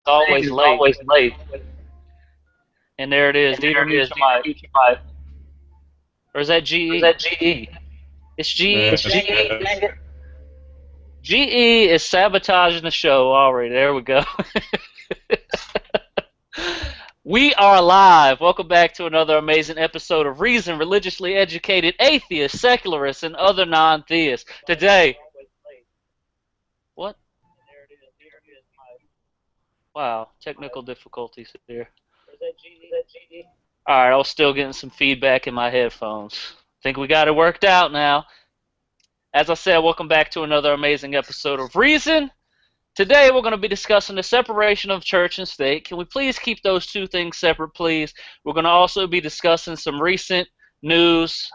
Always late. Always late. And there it is. And there Dieter it is. mute your Dieter mic. mute your mic. Or is that Or is GE? that GE? It's GE. It's GE. Dang it. GE is sabotaging the show already. There we go. We are live. Welcome back to another amazing episode of Reason, Religiously Educated Atheists, Secularists, and Other Non-Theists. Today, what? Wow, technical difficulties here. All right, I was still getting some feedback in my headphones. Think we got it worked out now. As I said, welcome back to another amazing episode of Reason. Today we're going to be discussing the separation of church and state. Can we please keep those two things separate, please? We're going to also be discussing some recent news,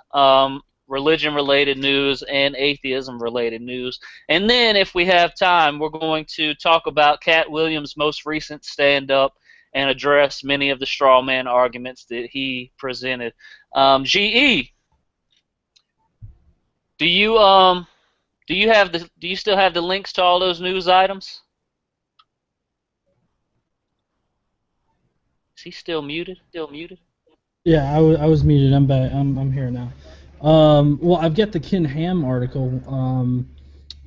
religion-related news, and atheism-related news. And then, if we have time, we're going to talk about Cat Williams' most recent stand-up and address many of the straw man arguments that he presented. GE, do you do you still have the links to all those news items? Is he still muted? Still muted? Yeah, I was muted. I'm back. I'm here now. Well, I've got the Ken Ham article.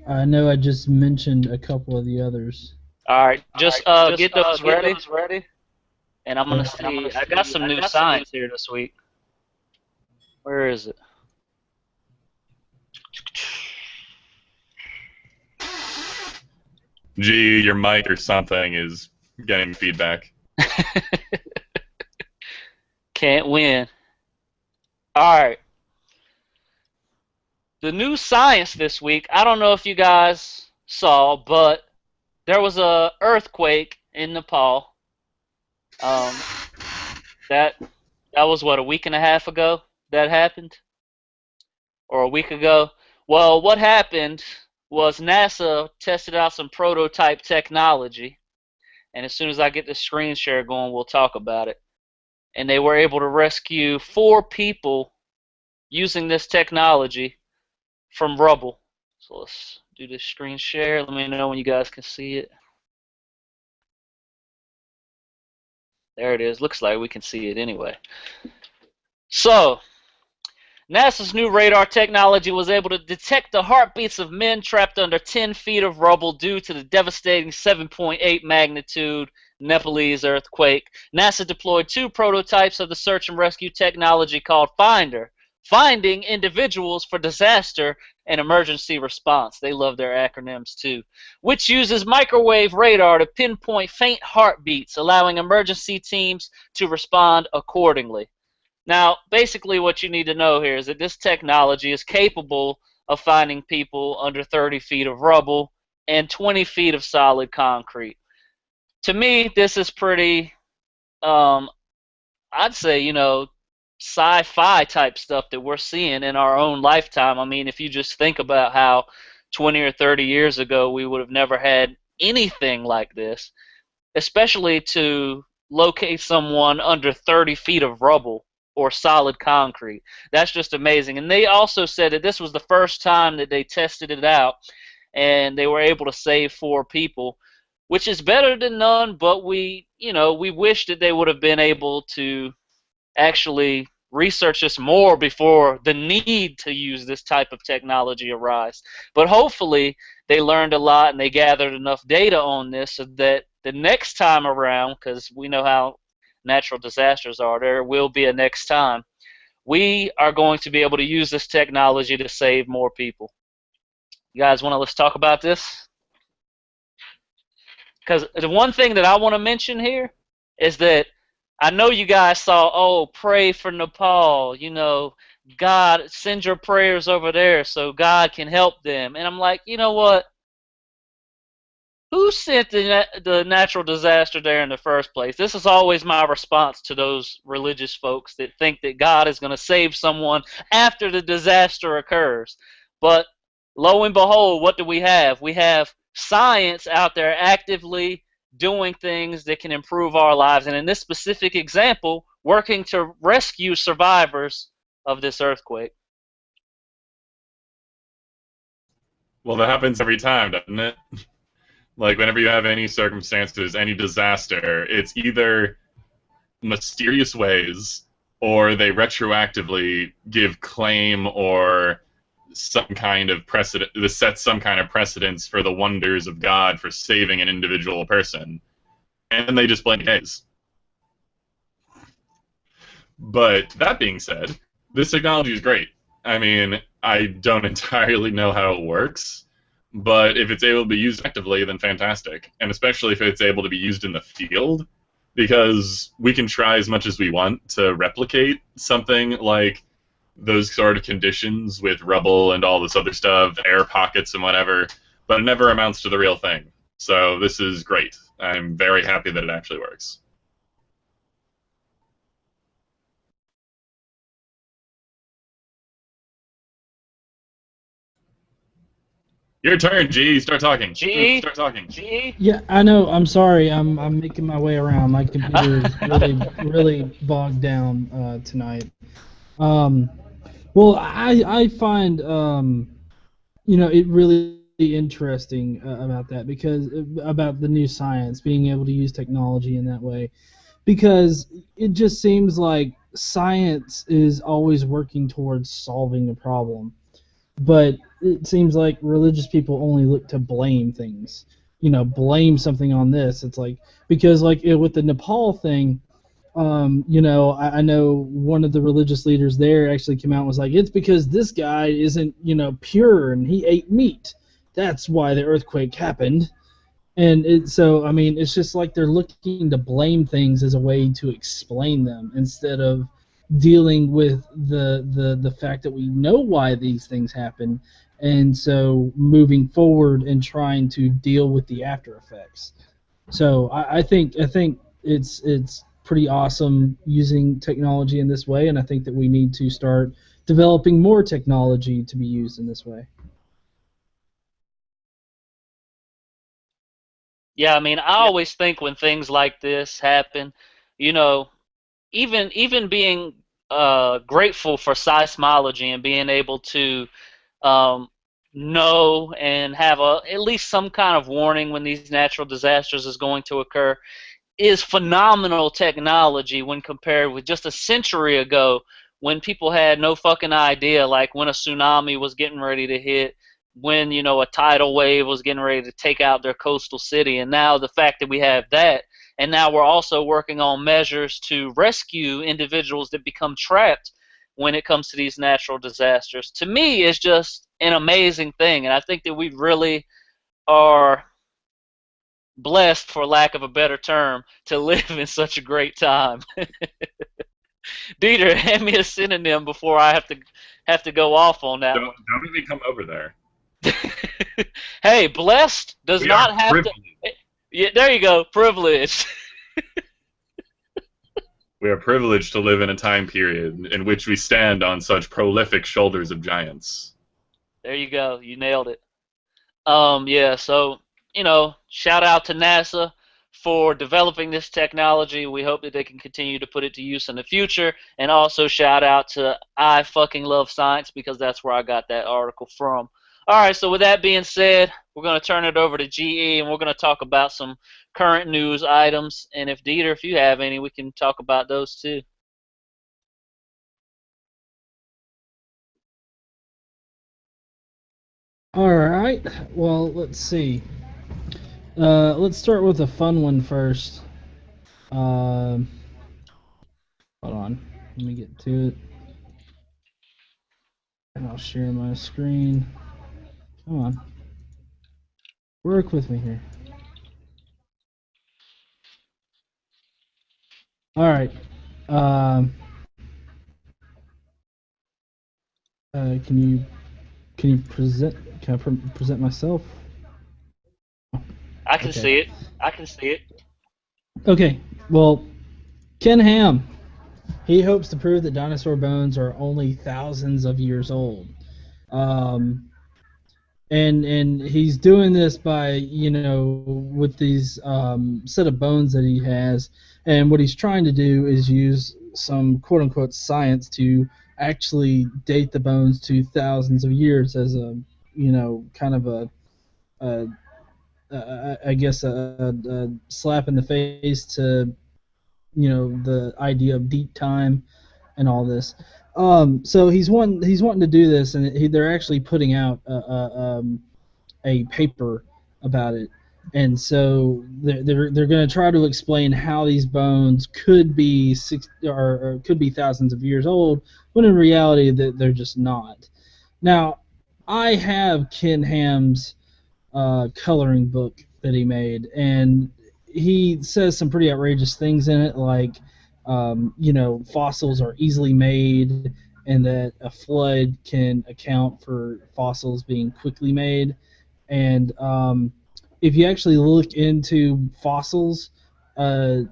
I know I just mentioned a couple of the others. All right, All just right. Just get those get ready, those ready. and I'm gonna Okay. see. I got some new science here this week. Where is it? Gee, your mic or something is getting feedback. Can't win. All right. The new science this week. I don't know if you guys saw, but there was a earthquake in Nepal. Um, that was what, a week and a half ago that happened, or a week ago. Well, what happened was NASA tested out some prototype technology, and as soon as I get the screen share going, we'll talk about it. And they were able to rescue 4 people using this technology from rubble. So let's do this screen share. Let me know when you guys can see it. There it is. Looks like we can see it anyway. So, NASA's new radar technology was able to detect the heartbeats of men trapped under 10 feet of rubble due to the devastating 7.8 magnitude Nepalese earthquake. NASA deployed 2 prototypes of the search and rescue technology called Finder, finding individuals for disaster and emergency response. They love their acronyms too, which uses microwave radar to pinpoint faint heartbeats, allowing emergency teams to respond accordingly. Now, basically what you need to know here is that this technology is capable of finding people under 30 feet of rubble and 20 feet of solid concrete. To me, this is pretty, I'd say, sci-fi type stuff that we're seeing in our own lifetime. I mean, if you just think about how 20 or 30 years ago we would have never had anything like this, especially to locate someone under 30 feet of rubble or solid concrete. That's just amazing. And they also said that this was the first time that they tested it out and they were able to save 4 people, which is better than none, but we wish that they would have been able to actually research this more before the need to use this type of technology arise. But hopefully they learned a lot and they gathered enough data on this so that the next time around, because we know how natural disasters are, there will be a next time, we are going to be able to use this technology to save more people. You guys want to let's talk about this? Because the one thing that I want to mention here is that I know you guys saw, oh, pray for Nepal, God, send your prayers over there so God can help them. And I'm like, you know what? Who sent the natural disaster there in the first place? This is always my response to those religious folks that think that God is going to save someone after the disaster occurs. But lo and behold, what do we have? We have science out there actively doing things that can improve our lives. And in this specific example, working to rescue survivors of this earthquake. Well, that happens every time, doesn't it? Like, whenever you have any circumstances, any disaster, it's either mysterious ways or they retroactively give claim or some kind of precedent. This sets some kind of precedence for the wonders of God for saving an individual person. And they just blame days. But that being said, this technology is great. I mean, I don't entirely know how it works, but if it's able to be used actively, then fantastic. And especially if it's able to be used in the field, because we can try as much as we want to replicate something like those sort of conditions with rubble and all this other stuff, air pockets and whatever, but it never amounts to the real thing. So this is great. I'm very happy that it actually works. Your turn, G. Start talking. G. Start talking. G. Yeah, I know. I'm sorry. I'm making my way around. My computer is really bogged down tonight. Well, I find it really interesting about that, because about the new science, being able to use technology in that way, because it just seems like science is always working towards solving a problem, but it seems like religious people only look to blame things. Blame something on this. It's like, because like with the Nepal thing, I know one of the religious leaders there actually came out and was like, it's because this guy isn't, pure and he ate meat. That's why the earthquake happened. And it's just like they're looking to blame things as a way to explain them, instead of dealing with the fact that we know why these things happen, and so moving forward and trying to deal with the after effects. So I think it's pretty awesome using technology in this way, and I think that we need to start developing more technology to be used in this way. Yeah, I mean, I always think when things like this happen, you know, even being grateful for seismology and being able to um, know and have at least some kind of warning when these natural disasters is going to occur is phenomenal technology when compared with just a century ago, when people had no fucking idea, like when a tsunami was getting ready to hit, when a tidal wave was getting ready to take out their coastal city. And now the fact that we have that, and now we're also working on measures to rescue individuals that become trapped when it comes to these natural disasters, to me is just an amazing thing. And I think that we really are blessed, for lack of a better term, to live in such a great time. Dieter, hand me a synonym before I have to go off on that one. Don't even come over there. Hey, blessed does not have privileged. to. Yeah, there you go, privileged. We are privileged to live in a time period in which we stand on such prolific shoulders of giants. There you go, you nailed it. Yeah, so shout out to NASA for developing this technology. We hope that they can continue to put it to use in the future, and also shout out to I Fucking Love Science, because that's where I got that article from. All right, so with that being said, we're going to turn it over to GE, and we're going to talk about some current news items. And if Dieter, if you have any, we can talk about those too. All right. Well, let's see. Let's start with a fun one first. Hold on. Let me get to it. And I'll share my screen. Come on. Work with me here. All right. Can you present? Can I present myself? I can see it. I can see it. Okay. Well, Ken Ham. He hopes to prove that dinosaur bones are only thousands of years old. And he's doing this by, with these set of bones that he has. And what he's trying to do is use some quote-unquote science to actually date the bones to thousands of years as a, kind of a I guess a slap in the face to the idea of deep time and all this. So he's wanting to do this, and they're actually putting out a paper about it, and so they're going to try to explain how these bones could be or could be thousands of years old, when in reality they're just not. Now, I have Ken Ham's coloring book that he made, and he says some pretty outrageous things in it, like fossils are easily made, and that a flood can account for fossils being quickly made. And if you actually look into fossils, there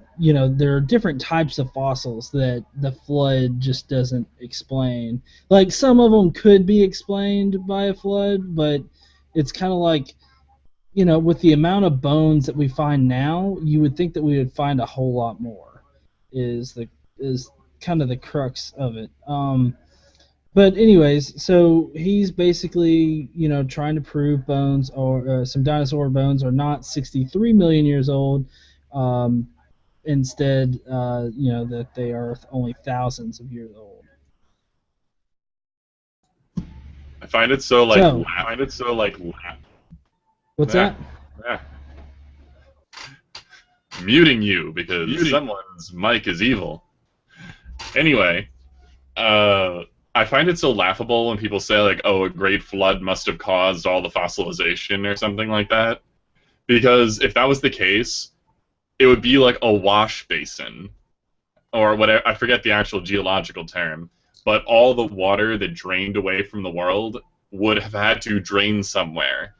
are different types of fossils that the flood just doesn't explain. Like, some of them could be explained by a flood, but it's kind of like, with the amount of bones that we find now, you would think that we would find a whole lot more. Is kind of the crux of it. But anyways, so he's basically, trying to prove bones or some dinosaur bones are not 63 million years old. Instead, that they are only thousands of years old. I find it so What's that? Yeah. Muting you because someone's mic is evil. Anyway, I find it so laughable when people say, like, oh, a great flood must have caused all the fossilization or something like that. Because if that was the case, it would be like a wash basin, or whatever. I forget the actual geological term, but all the water that drained away from the world would have had to drain somewhere.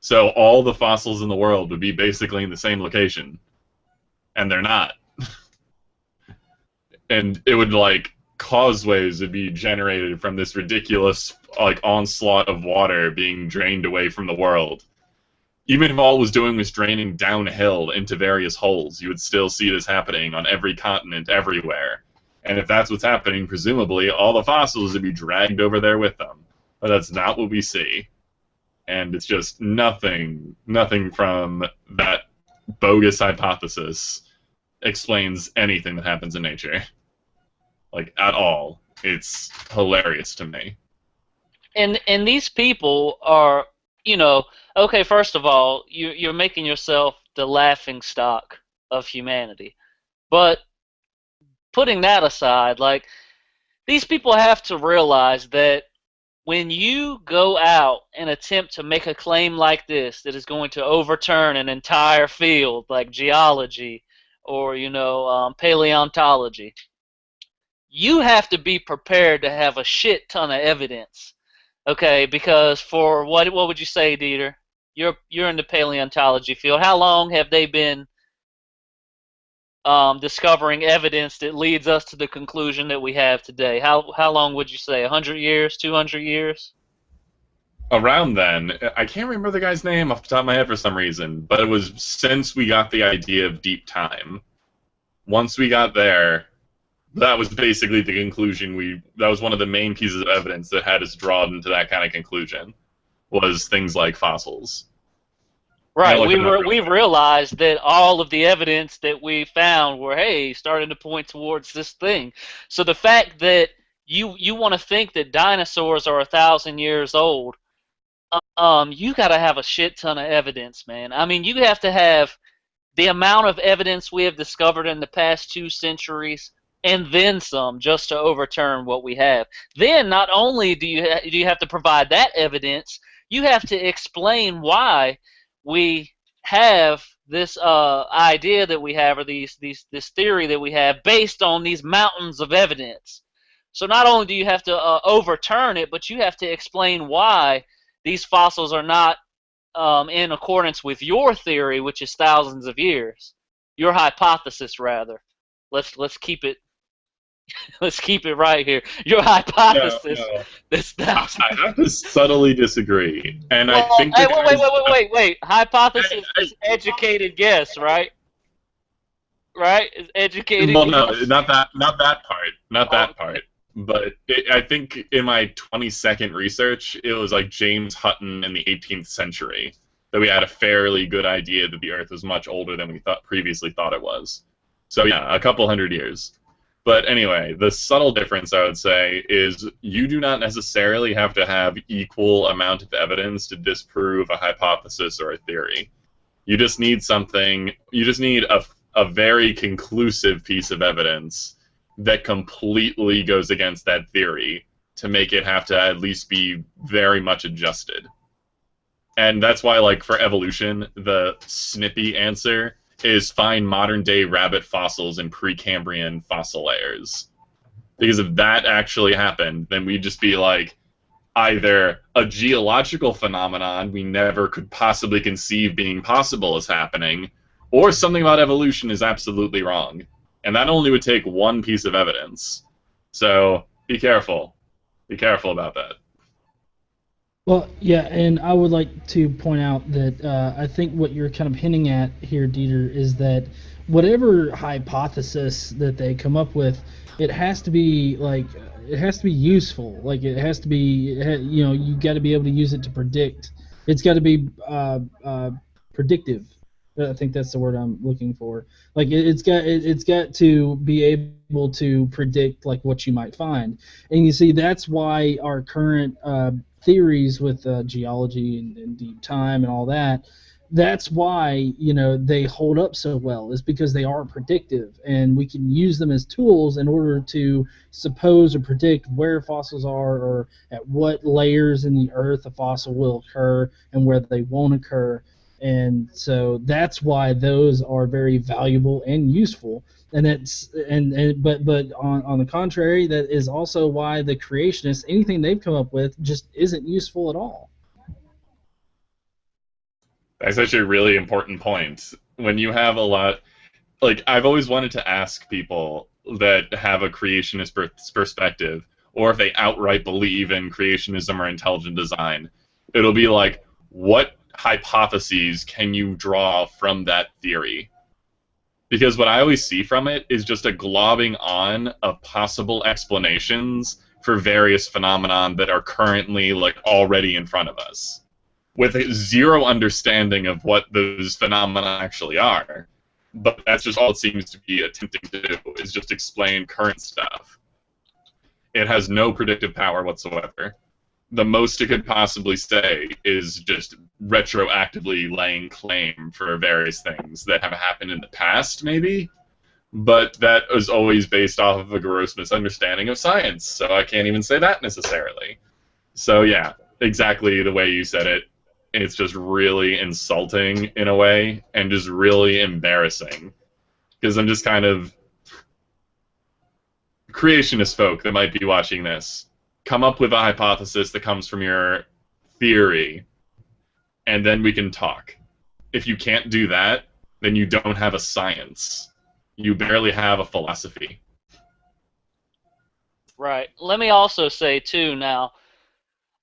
So all the fossils in the world would be basically in the same location. And they're not. And it would, like, causeways would be generated from this ridiculous, like, onslaught of water being drained away from the world. Even if all it was doing was draining downhill into various holes, you would still see this happening on every continent, everywhere. And if that's what's happening, presumably all the fossils would be dragged over there with them. But that's not what we see. And it's just nothing from that bogus hypothesis explains anything that happens in nature. Like, at all. It's hilarious to me. And these people are, okay, first of all, you're making yourself the laughing stock of humanity. But putting that aside, like, these people have to realize that when you go out and attempt to make a claim like this that is going to overturn an entire field like geology or, paleontology, you have to be prepared to have a shit ton of evidence. Okay, because for what would you say, Dieter? You're in the paleontology field. How long have they been discovering evidence that leads us to the conclusion that we have today? How long would you say? 100 years? 200 years? Around then, I can't remember the guy's name off the top of my head for some reason, but it was since we got the idea of deep time. Once we got there, that was basically the conclusion. That was one of the main pieces of evidence that had us drawn into that kind of conclusion, was things like fossils. Right, we realized that all of the evidence that we found were, starting to point towards this thing. So the fact that you want to think that dinosaurs are 1,000 years old, you got to have a shit ton of evidence, man. I mean, you have to have the amount of evidence we have discovered in the past 2 centuries, and then some, just to overturn what we have. Then not only do you have to provide that evidence, you have to explain why we have this idea that we have, or this theory that we have, based on these mountains of evidence. So not only do you have to overturn it, but you have to explain why these fossils are not in accordance with your theory, which is thousands of years. Your hypothesis, rather. Let's keep it. Let's keep it right here. Your hypothesis. No. I have to subtly disagree, and well, I think. Wait. Hypothesis is educated guess, right? Right? Is educated. Well, no, not that part. Not that part. But I think in my 20-second research, it was like James Hutton in the 18th century that we had a fairly good idea that the Earth was much older than we previously thought it was. So yeah, a couple hundred years. But anyway, the subtle difference, I would say, is you do not necessarily have to have equal amount of evidence to disprove a hypothesis or a theory. You just need something, you just need a very conclusive piece of evidence that completely goes against that theory to make it have to at least be very much adjusted. And that's why, like, for evolution, the snippy answer is find modern-day rabbit fossils in Precambrian fossil layers. Because if that actually happened, then we'd just be like, either a geological phenomenon we never could possibly conceive being possible is happening, or something about evolution is absolutely wrong. And that only would take one piece of evidence. So be careful. Be careful about that. Well, yeah, and I would like to point out that I think what you're kind of hinting at here, Dieter, is that whatever hypothesis that they come up with, it has to be it has to be useful. Like it has to be, you got to be able to use it to predict. It's got to be predictive. I think that's the word I'm looking for. Like it's got to be able to predict like what you might find. And you see, that's why our current theories with geology and deep time and all that, that's why they hold up so well, is because they are predictive, and we can use them as tools in order to suppose or predict where fossils are, or at what layers in the earth a fossil will occur and where they won't occur. And so that's why those are very valuable and useful. And it's but on the contrary, that is also why the creationists, anything they've come up with, just isn't useful at all. That's actually a really important point. When you have a lot, like, I've always wanted to ask people that have a creationist perspective, or if they outright believe in creationism or intelligent design, it'll be like, what hypotheses can you draw from that theory? Because what I always see from it is just a globbing on of possible explanations for various phenomenon that are currently like already in front of us, with zero understanding of what those phenomena actually are. But that's just all it seems to be attempting to do, is just explain current stuff. It has no predictive power whatsoever. The most it could possibly say is just retroactively laying claim for various things that have happened in the past, maybe, but that is always based off of a gross misunderstanding of science, so I can't even say that necessarily. So yeah, exactly the way you said it. It's just really insulting in a way, and just really embarrassing, because I'm just kind of creationist folk that might be watching this. Come up with a hypothesis that comes from your theory, and then we can talk. If you can't do that, then you don't have a science. You barely have a philosophy. Right. Let me also say, too, now,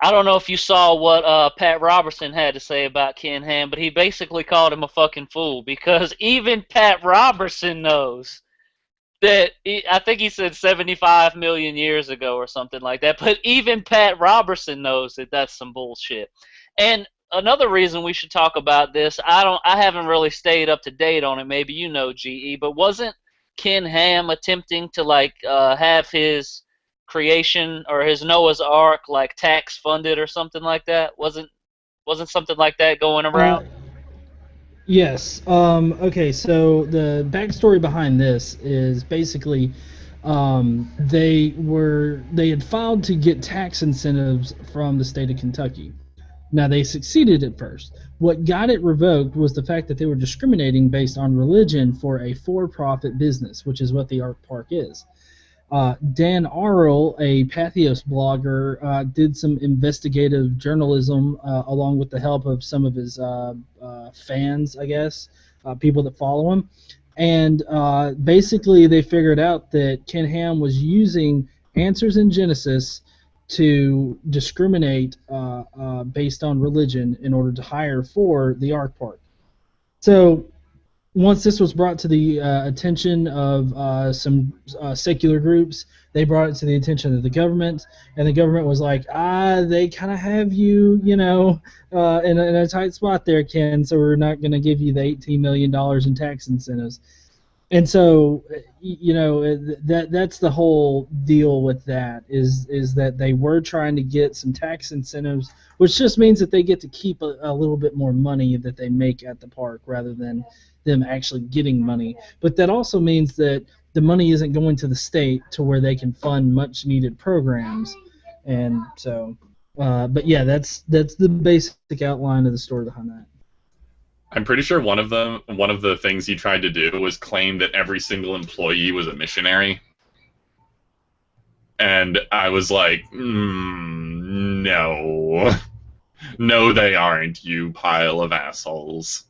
I don't know if you saw what Pat Robertson had to say about Ken Ham, but he basically called him a fucking fool, because even Pat Robertson knows that, I think he said 75 million years ago or something like that, but even Pat Robertson knows that that's some bullshit. And another reason we should talk about this, I haven't really stayed up to date on it, maybe you know, GE, but wasn't Ken Ham attempting to have his creation or his Noah's Ark like tax funded or something like that? Wasn't something like that going around? Yes. Okay, so the backstory behind this is basically they had filed to get tax incentives from the state of Kentucky. Now, they succeeded at first. What got it revoked was the fact that they were discriminating based on religion for a for-profit business, which is what the Ark Park is. Dan Arel, a Patheos blogger, did some investigative journalism along with the help of some of his fans, I guess, people that follow him. And basically they figured out that Ken Ham was using answers in Genesis to discriminate based on religion in order to hire for the Ark Park. So once this was brought to the attention of some secular groups, they brought it to the attention of the government, and the government was like, they kind of have you, in a tight spot there, Ken, so we're not going to give you the $18 million in tax incentives. And so, that's the whole deal with that is that they were trying to get some tax incentives, which just means that they get to keep a little bit more money that they make at the park rather than them actually getting money. But that also means that the money isn't going to the state to where they can fund much needed programs. And so, but yeah, that's the basic outline of the story behind that. I'm pretty sure one of the things he tried to do was claim that every single employee was a missionary. And I was like, no. No, they aren't, you pile of assholes.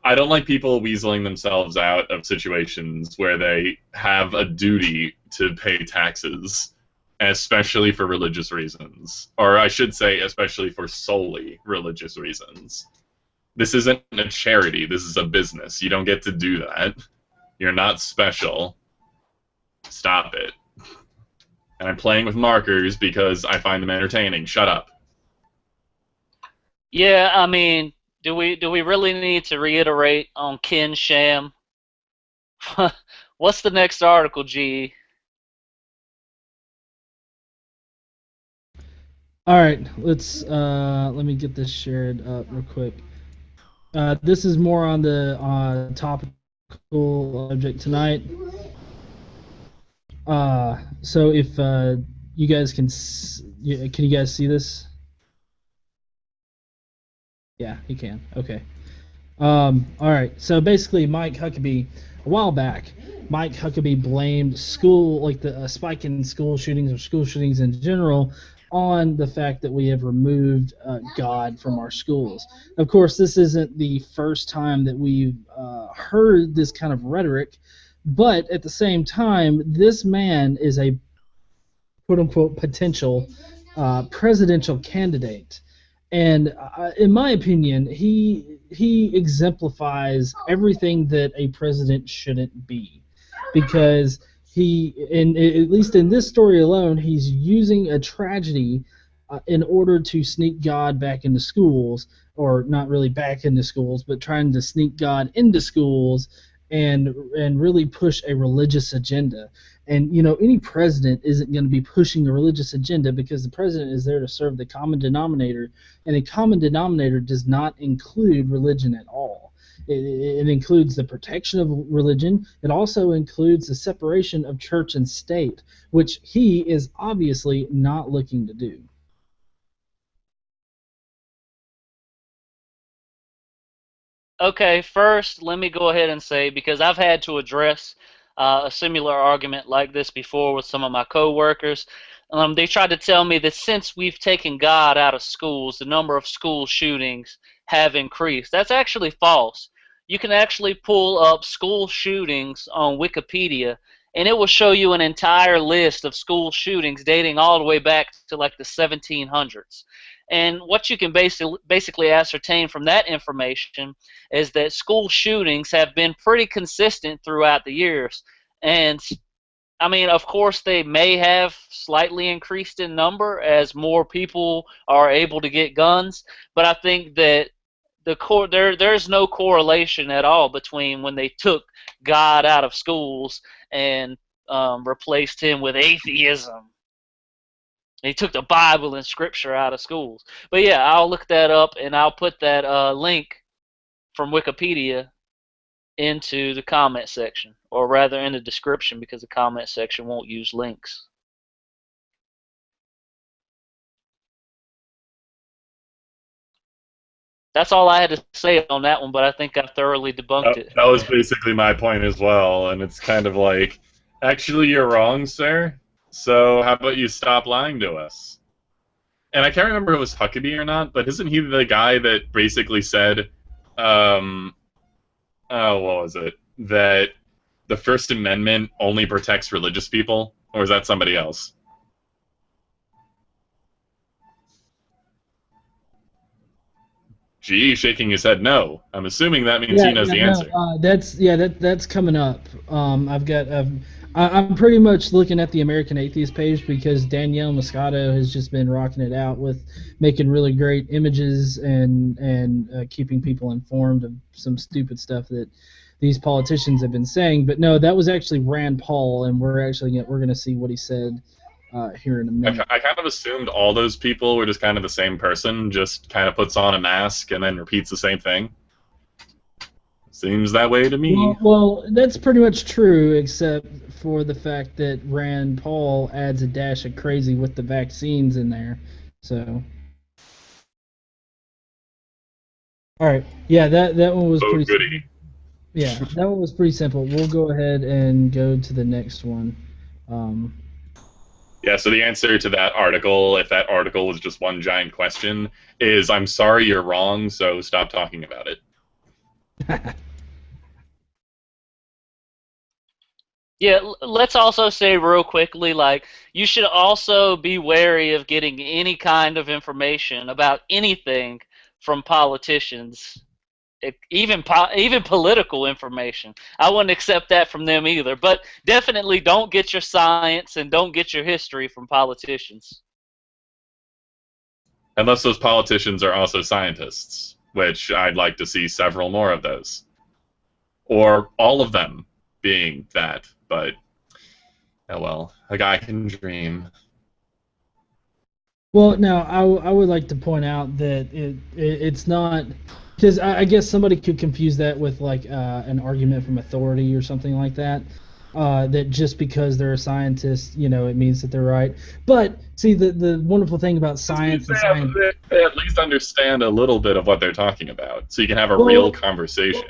I don't like people weaseling themselves out of situations where they have a duty to pay taxes, especially for religious reasons. Or I should say, especially for solely religious reasons. This isn't a charity, this is a business. You don't get to do that. You're not special. Stop it. And I'm playing with markers because I find them entertaining. Shut up. Yeah, I mean, do we really need to reiterate on Ken Sham? What's the next article, G? All right, let me get this shared up real quick. This is more on the topical subject tonight. So if you guys can you guys see this? Yeah, you can. Okay. All right. So basically, Mike Huckabee, a while back, Mike Huckabee blamed the spike in school shootings or school shootings in general on the fact that we have removed God from our schools. Of course, this isn't the first time that we've heard this kind of rhetoric, but at the same time, this man is a quote-unquote potential presidential candidate. And in my opinion, he exemplifies everything that a president shouldn't be, because at least in this story alone, he's using a tragedy in order to sneak God back into schools, or not really back into schools, but trying to sneak God into schools and really push a religious agenda. And any president isn't going to be pushing a religious agenda, because the president is there to serve the common denominator, and a common denominator does not include religion at all. It includes the protection of religion. It also includes the separation of church and state, which he is obviously not looking to do. Okay, first, let me go ahead and say, because I've had to address a similar argument like this before with some of my coworkers. They tried to tell me that since we've taken God out of schools, the number of school shootings have increased. That's actually false. You can actually pull up school shootings on Wikipedia, and it will show you an entire list of school shootings dating all the way back to like the 1700s. And what you can basically ascertain from that information is that school shootings have been pretty consistent throughout the years. And I mean, of course, they may have slightly increased in number as more people are able to get guns, but I think that there's no correlation at all between when they took God out of schools and replaced him with atheism. He took the Bible and Scripture out of schools. But yeah, I'll look that up, and I'll put that link from Wikipedia into the comment section, or rather in the description, because the comment section won't use links. That's all I had to say on that one, but I think I thoroughly debunked it. That was basically my point as well, and it's kind of like, actually, you're wrong, sir. So how about you stop lying to us? And I can't remember if it was Huckabee or not, but isn't he the guy that basically said, what was it? That the First Amendment only protects religious people? Or is that somebody else? GE shaking his head no. I'm assuming that means he knows the answer. No, that's coming up. I'm pretty much looking at the American Atheist page because Danielle Moscato has just been rocking it out with making really great images and keeping people informed of some stupid stuff that these politicians have been saying. But no, that was actually Rand Paul, and we're gonna see what he said here in a minute. I kind of assumed all those people were just kind of the same person, just kind of puts on a mask and then repeats the same thing. Seems that way to me. Well, that's pretty much true, except for the fact that Rand Paul adds a dash of crazy with the vaccines in there. So, all right, yeah, that one was pretty. Goody. Yeah, that one was pretty simple. We'll go ahead and go to the next one. Yeah, so the answer to that article, if that article was just one giant question, is I'm sorry you're wrong, so stop talking about it. Yeah, let's also say real quickly, like, you should also be wary of getting any kind of information about anything from politicians, even political information. I wouldn't accept that from them either. But definitely don't get your science and don't get your history from politicians. Unless those politicians are also scientists, which I'd like to see several more of those. Or all of them being that. But, oh well, a guy can dream. Well, now I would like to point out that it's not, because I guess somebody could confuse that with like an argument from authority or something like that. That just because they're a scientist, it means that they're right. But see, the wonderful thing about science and science, they at least understand a little bit of what they're talking about, so you can have a real conversation,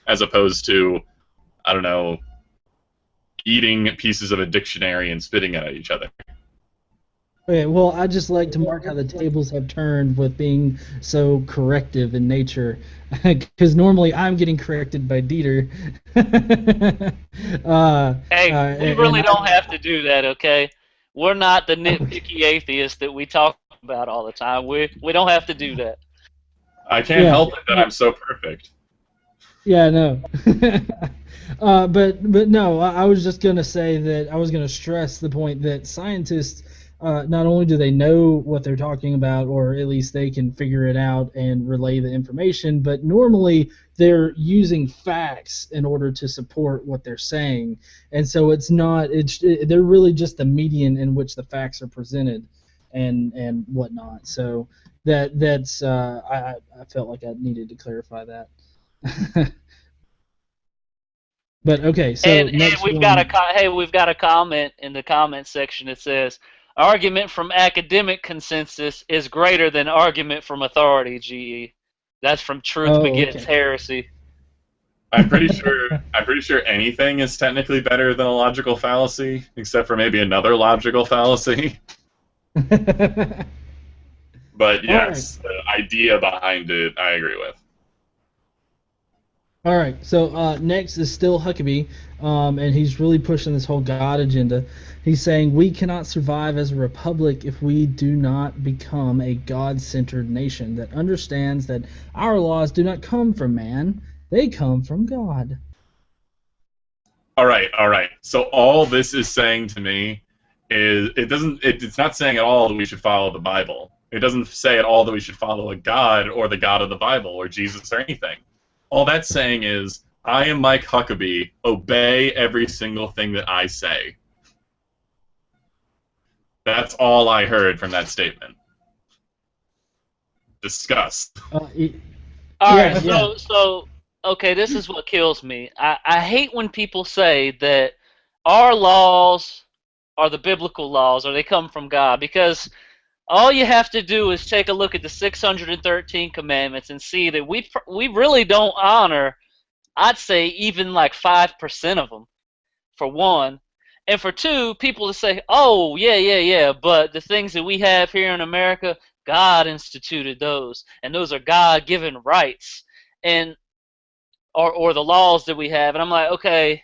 as opposed to, I don't know, eating pieces of a dictionary and spitting at each other. Okay, well, I just like to mark how the tables have turned with being so corrective in nature, because normally I'm getting corrected by Dieter. Hey, we really don't have to do that, okay? We're not the nitpicky atheists that we talk about all the time. We don't have to do that. I can't help it that I'm so perfect. Yeah, no. But no, I was just gonna say that I was gonna stress the point that scientists. Not only do they know what they're talking about, or at least they can figure it out and relay the information, but normally they're using facts in order to support what they're saying. And so they're really just the median in which the facts are presented and whatnot. So that's I felt like I needed to clarify that. But okay, so and we've got a comment in the comment section that says, argument from academic consensus is greater than argument from authority, GE. That's from Truth Begets Heresy. I'm pretty sure anything is technically better than a logical fallacy, except for maybe another logical fallacy. But yes, the idea behind it, I agree with. All right, so next is still Huckabee, and he's really pushing this whole God agenda. He's saying we cannot survive as a republic if we do not become a God-centered nation that understands that our laws do not come from man, they come from God. All right. So all this is saying to me is it's not saying at all that we should follow the Bible. It doesn't say at all that we should follow a God or the God of the Bible or Jesus or anything. All that's saying is, I am Mike Huckabee, obey every single thing that I say. That's all I heard from that statement. Disgust. So, okay, this is what kills me. I hate when people say that our laws are the biblical laws or they come from God, because all you have to do is take a look at the 613 commandments and see that we really don't honor, I'd say, even like 5% of them, for one. And for two, people to say, oh, yeah, but the things that we have here in America, God instituted those, and those are God-given rights, and or the laws that we have. And I'm like, okay,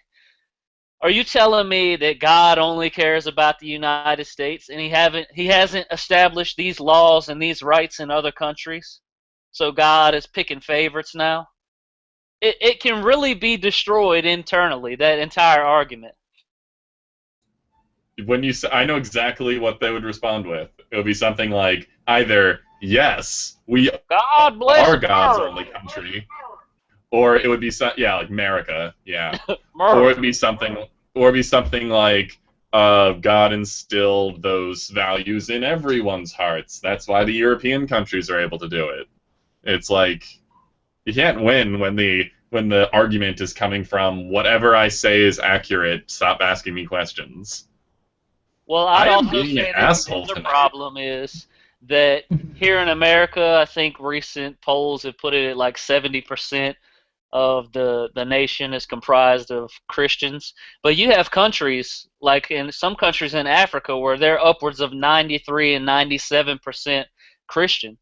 are you telling me that God only cares about the United States and he hasn't established these laws and these rights in other countries? so God is picking favorites now. It can really be destroyed internally, that entire argument. When you say, I know exactly what they would respond with. It would be something like either yes, we God bless are God's America. only country, or it would be yeah, like America, yeah, or America. it'd be something, like God instilled those values in everyone's hearts. That's why the European countries are able to do it. It's like you can't win when the argument is coming from whatever I say is accurate. Stop asking me questions. Well, I I'd am also being say an that the asshole other tonight. problem is that here in America, I think recent polls have put it at like 70% of the nation is comprised of Christians. But you have countries, like in some countries in Africa, where they're upwards of 93 and 97% Christian.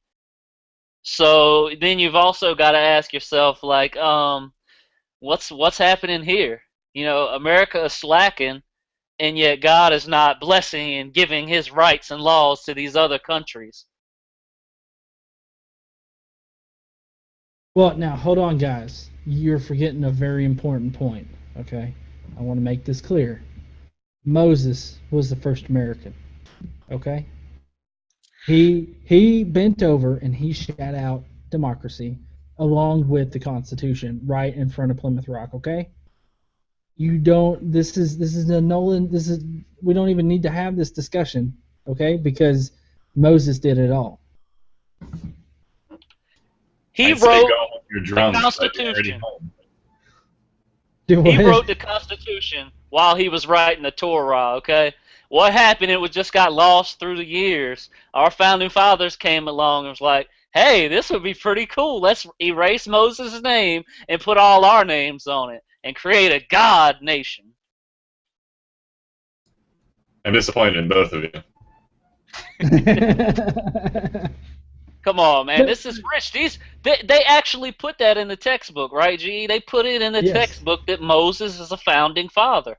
So then you've also got to ask yourself, like, what's happening here? You know, America is slacking, and yet God is not blessing and giving His rights and laws to these other countries. Well, now hold on, guys. You're forgetting a very important point. Okay, I want to make this clear. Moses was the first American. Okay, he bent over and he shot out democracy along with the Constitution right in front of Plymouth Rock. Okay, you don't. This is a Nolan. This is we don't even need to have this discussion. Okay, because Moses did it all. He I say wrote go home your the drums, but you're already Constitution. home. Do He what? wrote the Constitution while he was writing the Torah, okay? What happened, it just got lost through the years. Our founding fathers came along and was like, hey, this would be pretty cool. Let's erase Moses' name and put all our names on it and create a God nation. I'm disappointed in both of you. Come on, man. This is rich. They actually put that in the textbook, right, G? They put it in the Yes. textbook that Moses is a founding father.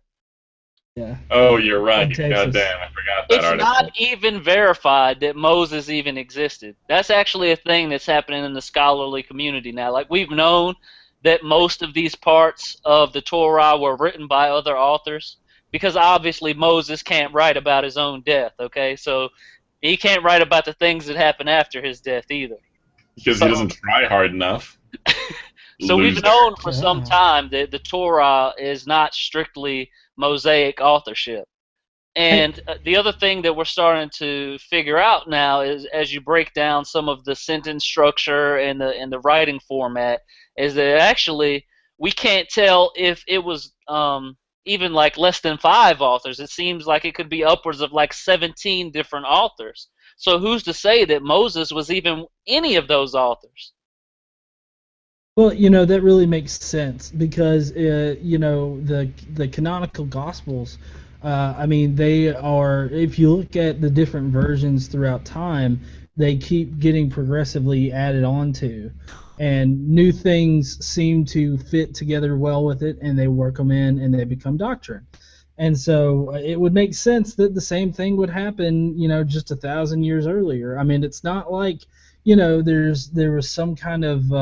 Yeah. Oh, you're right. In Texas. God damn, I forgot that It's article. not even verified that Moses even existed. That's actually a thing that's happening in the scholarly community now. Like, we've known that most of these parts of the Torah were written by other authors because obviously Moses can't write about his own death, okay? So he can't write about the things that happened after his death either. Because he doesn't try hard enough. So we've Loser. known for some Wow. time that the Torah is not strictly Mosaic authorship. And the other thing that we're starting to figure out now is, as you break down some of the sentence structure and the writing format, is that actually we can't tell if it was even like less than 5 authors. It seems like it could be upwards of like 17 different authors. So who's to say that Moses was even any of those authors? Well, that really makes sense because the canonical Gospels. I mean, they are. If you look at the different versions throughout time, they keep getting progressively added onto, and new things seem to fit together well with it, and they work them in, and they become doctrine. And so it would make sense that the same thing would happen, just 1,000 years earlier. I mean, it's not like, there was some kind of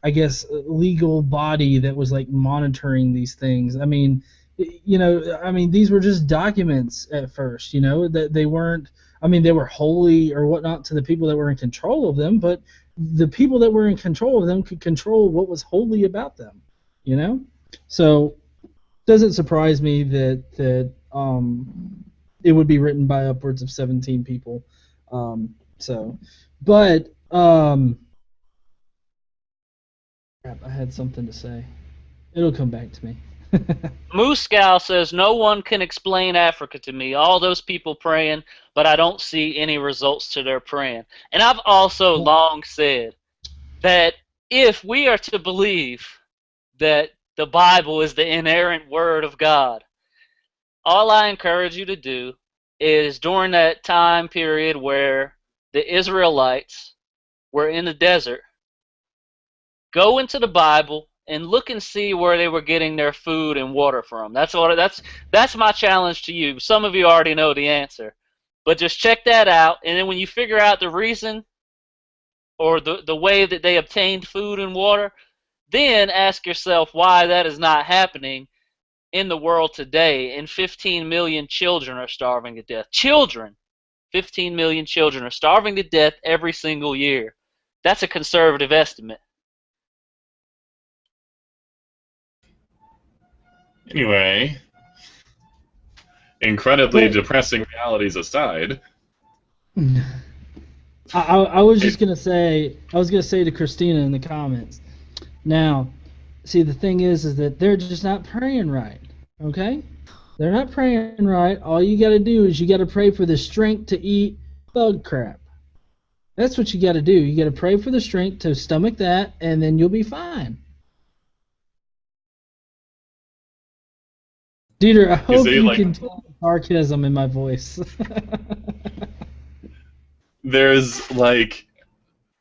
I guess legal body that was like monitoring these things. I mean, these were just documents at first, that they weren't. I mean, they were holy or whatnot to the people that were in control of them, but the people that were in control of them could control what was holy about them, So, doesn't surprise me that it would be written by upwards of 17 people. But crap, I had something to say. It'll come back to me. Moose Scow says, no one can explain Africa to me. All those people praying, but I don't see any results to their praying. And I've also long said that if we are to believe that the Bible is the inerrant word of God, all I encourage you to do is during that time period where the Israelites were in the desert, go into the Bible and look and see where they were getting their food and water from. That's my challenge to you. Some of you already know the answer, but just check that out, and then when you figure out the reason, or the way that they obtained food and water, then ask yourself why that is not happening in the world today, and 15 million children are starving to death. Children! 15 million children are starving to death every single year. That's a conservative estimate. Anyway, incredibly depressing realities aside. I was just gonna say, I was gonna say to Christina in the comments. Now, see, the thing is that they're just not praying right. Okay, they're not praying right. All you got to do is you got to pray for the strength to eat bug crap. That's what you got to do. You got to pray for the strength to stomach that, and then you'll be fine. Dieter, I hope you can tell the sarcasm in my voice. There's like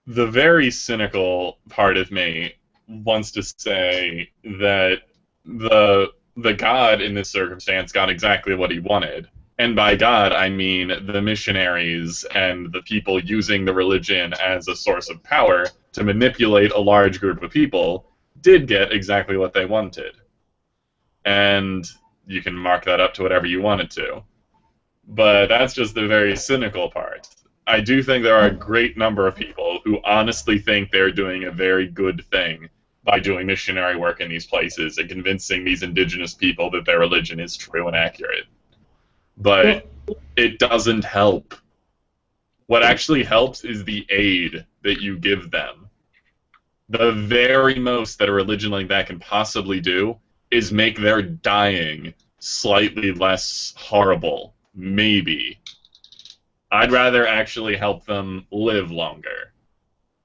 the very cynical part of me wants to say that the God in this circumstance got exactly what he wanted. And by God, I mean the missionaries and the people using the religion as a source of power to manipulate a large group of people did get exactly what they wanted. And you can mark that up to whatever you want it to. But that's just the very cynical part. I do think there are a great number of people who honestly think they're doing a very good thing by doing missionary work in these places and convincing these indigenous people that their religion is true and accurate. But it doesn't help. What actually helps is the aid that you give them. The very most that a religion like that can possibly do is make their dying slightly less horrible. Maybe. I'd rather actually help them live longer.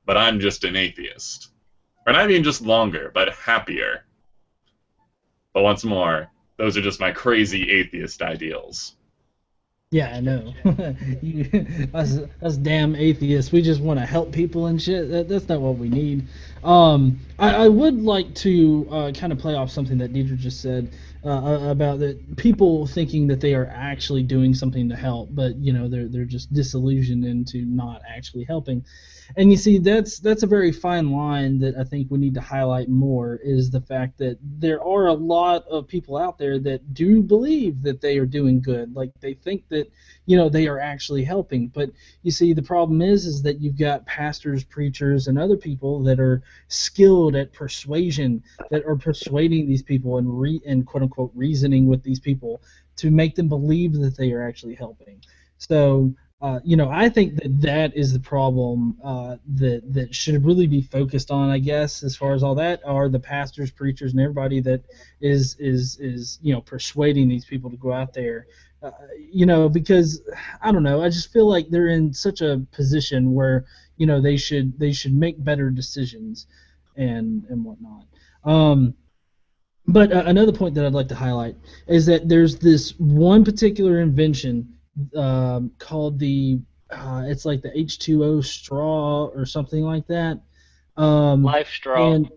But I'm just an atheist. Or not even just longer, but happier. But once more, those are just my crazy atheist ideals. Yeah, I know. us damn atheists, we just want to help people and shit. That's not what we need. I would like to kind of play off something that Deidre just said about that people thinking that they are actually doing something to help, but you know they're just disillusioned into not actually helping. And you see, that's a very fine line that I think we need to highlight more, is the fact that there are a lot of people out there that do believe that they are doing good. Like, they think that, you know, they are actually helping. But you see, the problem is that you've got pastors, preachers, and other people that are skilled at persuasion, that are persuading these people and quote-unquote reasoning with these people to make them believe that they are actually helping. So, you know, I think that is the problem that should really be focused on, I guess, as far as all that, are the pastors, preachers, and everybody that is you know, persuading these people to go out there. You know, because I don't know, I just feel like they're in such a position where, you know, they should make better decisions and whatnot. But another point that I'd like to highlight is that there's this one particular invention called the it's like the H2O straw or something like that. Life straw. And,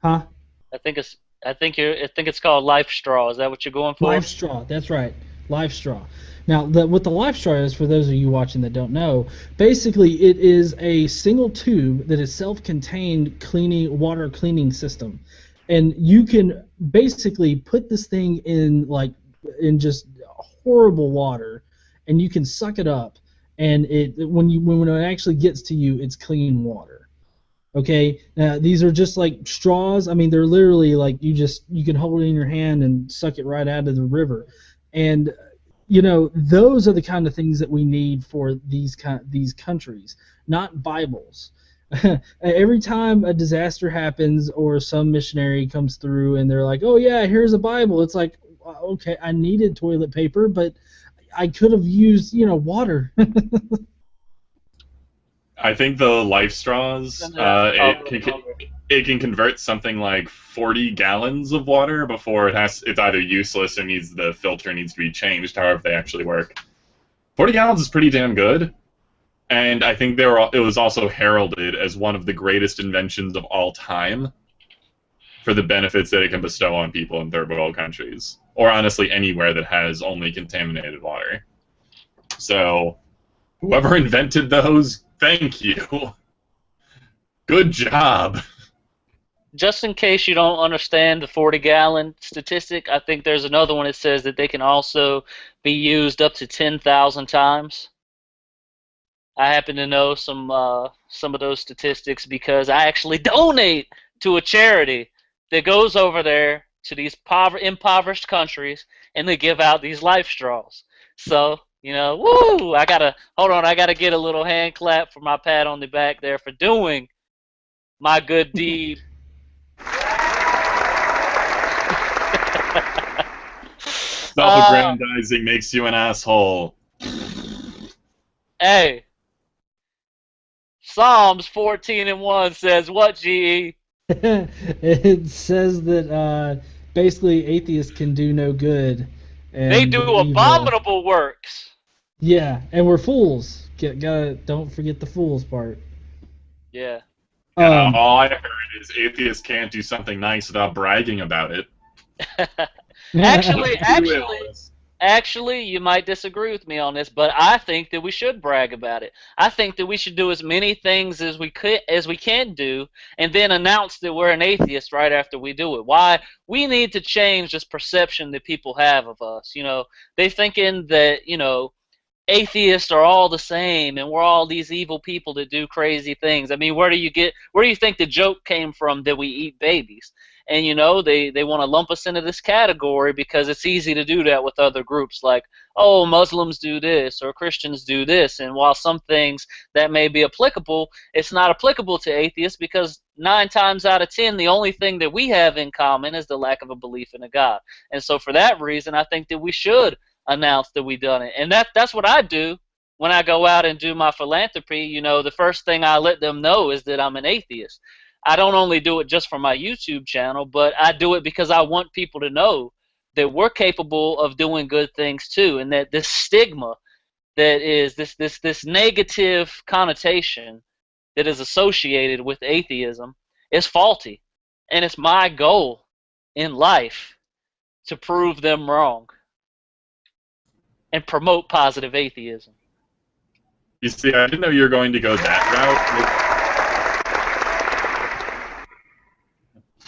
huh? I think it's called Life Straw. Is that what you're going for? Life straw. That's right. Life straw. Now, what the Life straw is, for those of you watching that don't know, basically it is a single tube that is self-contained water cleaning system, and you can basically put this thing in just horrible water, and you can suck it up, and when it actually gets to you, it's clean water. Okay, now these are just like straws. I mean, they're literally like you can hold it in your hand and suck it right out of the river, and you know, those are the kind of things that we need for these countries, not Bibles. Every time a disaster happens or some missionary comes through and they're like, "Oh yeah, here's a Bible," it's like, okay, I needed toilet paper, but I could have used, you know, water. I think the Life Straws, it can convert something like 40 gallons of water before it's either useless or the filter needs to be changed, however they actually work. 40 gallons is pretty damn good, and I think it was also heralded as one of the greatest inventions of all time for the benefits that it can bestow on people in third world countries, or honestly anywhere that has only contaminated water. So, whoever invented those, thank you. Good job. Just in case you don't understand the 40-gallon statistic, I think there's another one that says that they can also be used up to 10,000 times. I happen to know some of those statistics because I actually donate to a charity that goes over there to these impoverished countries and they give out these life straws. So, woo! Hold on, I gotta get a little hand clap for my pat on the back there for doing my good deed. Self-aggrandizing makes you an asshole. Hey, Psalms 14:1 says what, GE? It says that basically atheists can do no good. And They do we're evil. abominable works. Yeah, and we're fools. Don't forget the fools part. Yeah. All I heard is atheists can't do something nice without bragging about it. Actually, you might disagree with me on this, but I think that we should brag about it. I think that we should do as many things as we can do, and then announce that we're an atheist right after we do it. Why? We need to change this perception that people have of us. They're thinking that atheists are all the same, and we're all these evil people that do crazy things. I mean, where do you think the joke came from that we eat babies? And they want to lump us into this category because it's easy to do that with other groups, like, oh, Muslims do this or Christians do this. And while some things that may be applicable, it's not applicable to atheists because 9 times out of 10, the only thing that we have in common is the lack of a belief in a God. And so for that reason, I think that we should announce that we've done it. And that's what I do when I go out and do my philanthropy. The first thing I let them know is that I'm an atheist. I don't only do it just for my YouTube channel, but I do it because I want people to know that we're capable of doing good things too, and that this stigma that is this negative connotation that is associated with atheism is faulty. And it's my goal in life to prove them wrong and promote positive atheism. You see, I didn't know you were going to go that route.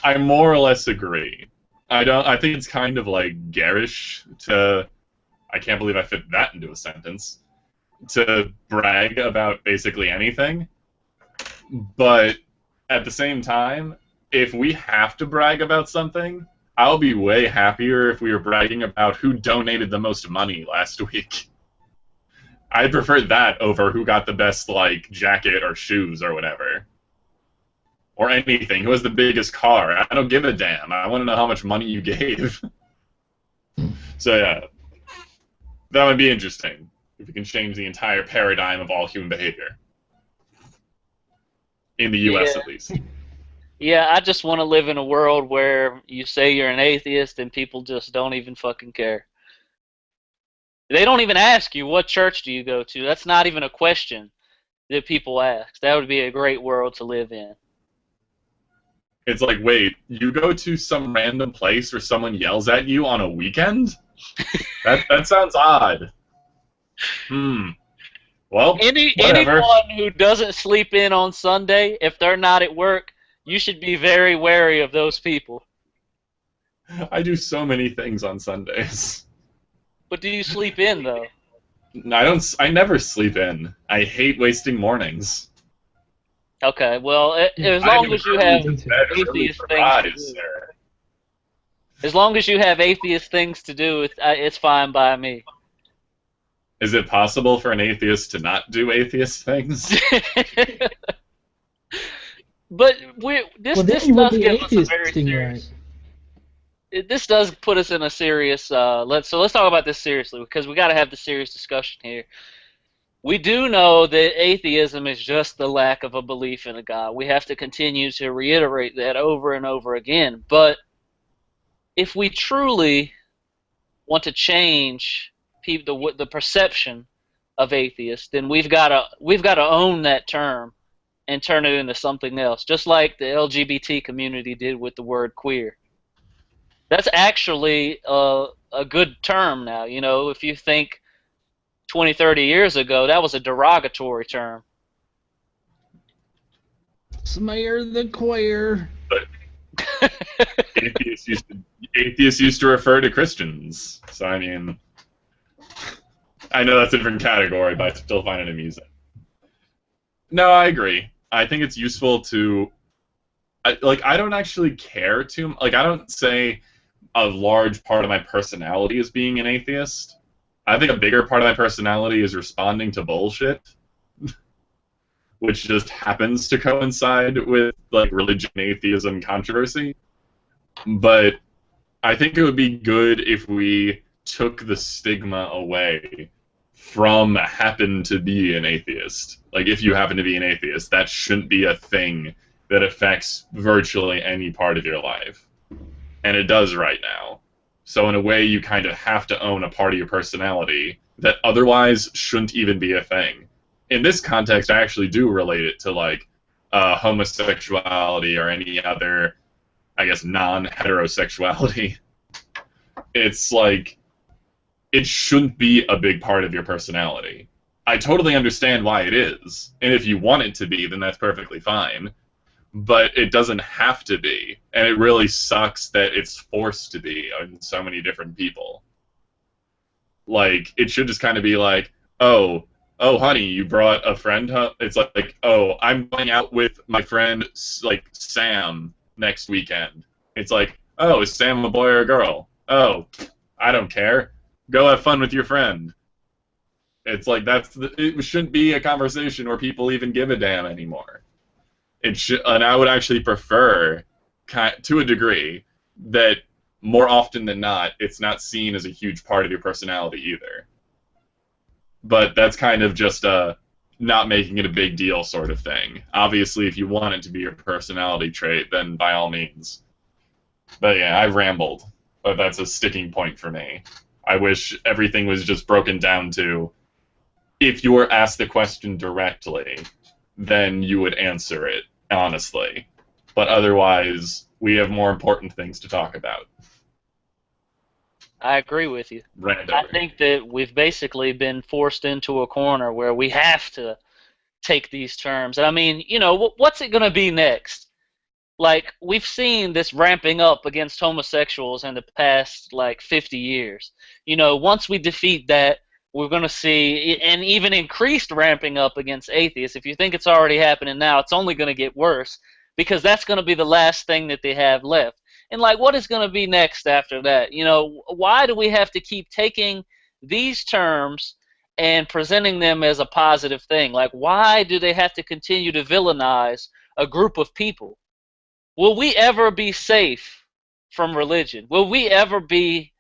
I more or less agree. I think it's kind of like garish to. I can't believe I fit that into a sentence. To brag about basically anything, but at the same time, if we have to brag about something, I'll be way happier if we were bragging about who donated the most money last week. I prefer that over who got the best jacket or shoes or whatever. Or anything. Who has the biggest car? I don't give a damn. I want to know how much money you gave. So yeah, that would be interesting if we can change the entire paradigm of all human behavior. In the U.S. at least. Yeah, I just want to live in a world where you say you're an atheist and people just don't even fucking care. They don't even ask you, what church do you go to? That's not even a question that people ask. That would be a great world to live in. It's like, wait, you go to some random place where someone yells at you on a weekend? That sounds odd. Well, anyone who doesn't sleep in on Sunday, if they're not at work, you should be very wary of those people. I do so many things on Sundays. But do you sleep in, though? I never sleep in. I hate wasting mornings. Okay, well, as long as you have atheist things to do. As long as you have atheist things to do, it's fine by me. Is it possible for an atheist to not do atheist things? But this stuff gives us a very serious. This does put us in a serious. Let's talk about this seriously because we got to have the serious discussion here. We do know that atheism is just the lack of a belief in a God. We have to continue to reiterate that over and over again. But if we truly want to change the perception of atheists, then we've got to own that term and turn it into something else, just like the LGBT community did with the word queer. That's actually a good term now. If you think 20, 30 years ago, that was a derogatory term. Smear the queer. But atheists used to refer to Christians. So, I mean, I know that's a different category, but I still find it amusing. No, I agree. I think it's useful to... I don't actually care too... I don't say a large part of my personality is being an atheist. I think a bigger part of my personality is responding to bullshit, which just happens to coincide with religion, atheism, controversy. But I think it would be good if we took the stigma away from happen to be an atheist. If you happen to be an atheist, that shouldn't be a thing that affects virtually any part of your life. And it does right now. So in a way, you kind of have to own a part of your personality that otherwise shouldn't even be a thing. In this context, I actually do relate it to homosexuality or any other, I guess, non-heterosexuality. It's it shouldn't be a big part of your personality. I totally understand why it is, and if you want it to be, then that's perfectly fine. But it doesn't have to be, and it really sucks that it's forced to be on so many different people. It should just kind of be oh, honey, you brought a friend home? It's oh, I'm going out with my friend, Sam, next weekend. It's oh, is Sam a boy or a girl? Oh, I don't care. Go have fun with your friend. It's it shouldn't be a conversation where people even give a damn anymore. And I would actually prefer, to a degree, that more often than not, it's not seen as a huge part of your personality either. But that's kind of just a not making it a big deal sort of thing. Obviously, if you want it to be your personality trait, then by all means. But yeah, I've rambled. But that's a sticking point for me. I wish everything was just broken down to, if you were asked the question directly, then you would answer it honestly. But otherwise, we have more important things to talk about. I agree with you. Right. I think that we've basically been forced into a corner where we have to take these terms. And I mean, what's it going to be next? We've seen this ramping up against homosexuals in the past, 50 years. Once we defeat that, we're going to see an even increased ramping up against atheists. If you think it's already happening now, it's only going to get worse, because that's going to be the last thing that they have left. And what is going to be next after that? Why do we have to keep taking these terms and presenting them as a positive thing? Why do they have to continue to villainize a group of people? Will we ever be safe from religion? Will we ever be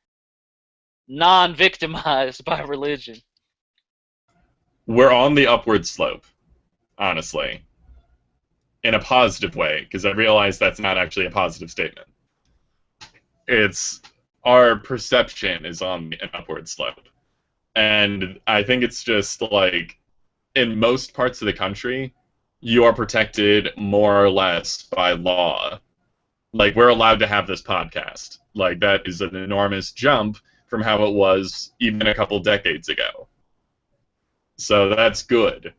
non-victimized by religion? We're on the upward slope, honestly. In a positive way, because I realize that's not actually a positive statement. It's our perception is on an upward slope. And I think it's just in most parts of the country, you are protected more or less by law. We're allowed to have this podcast. That is an enormous jump from how it was even a couple decades ago. So that's good.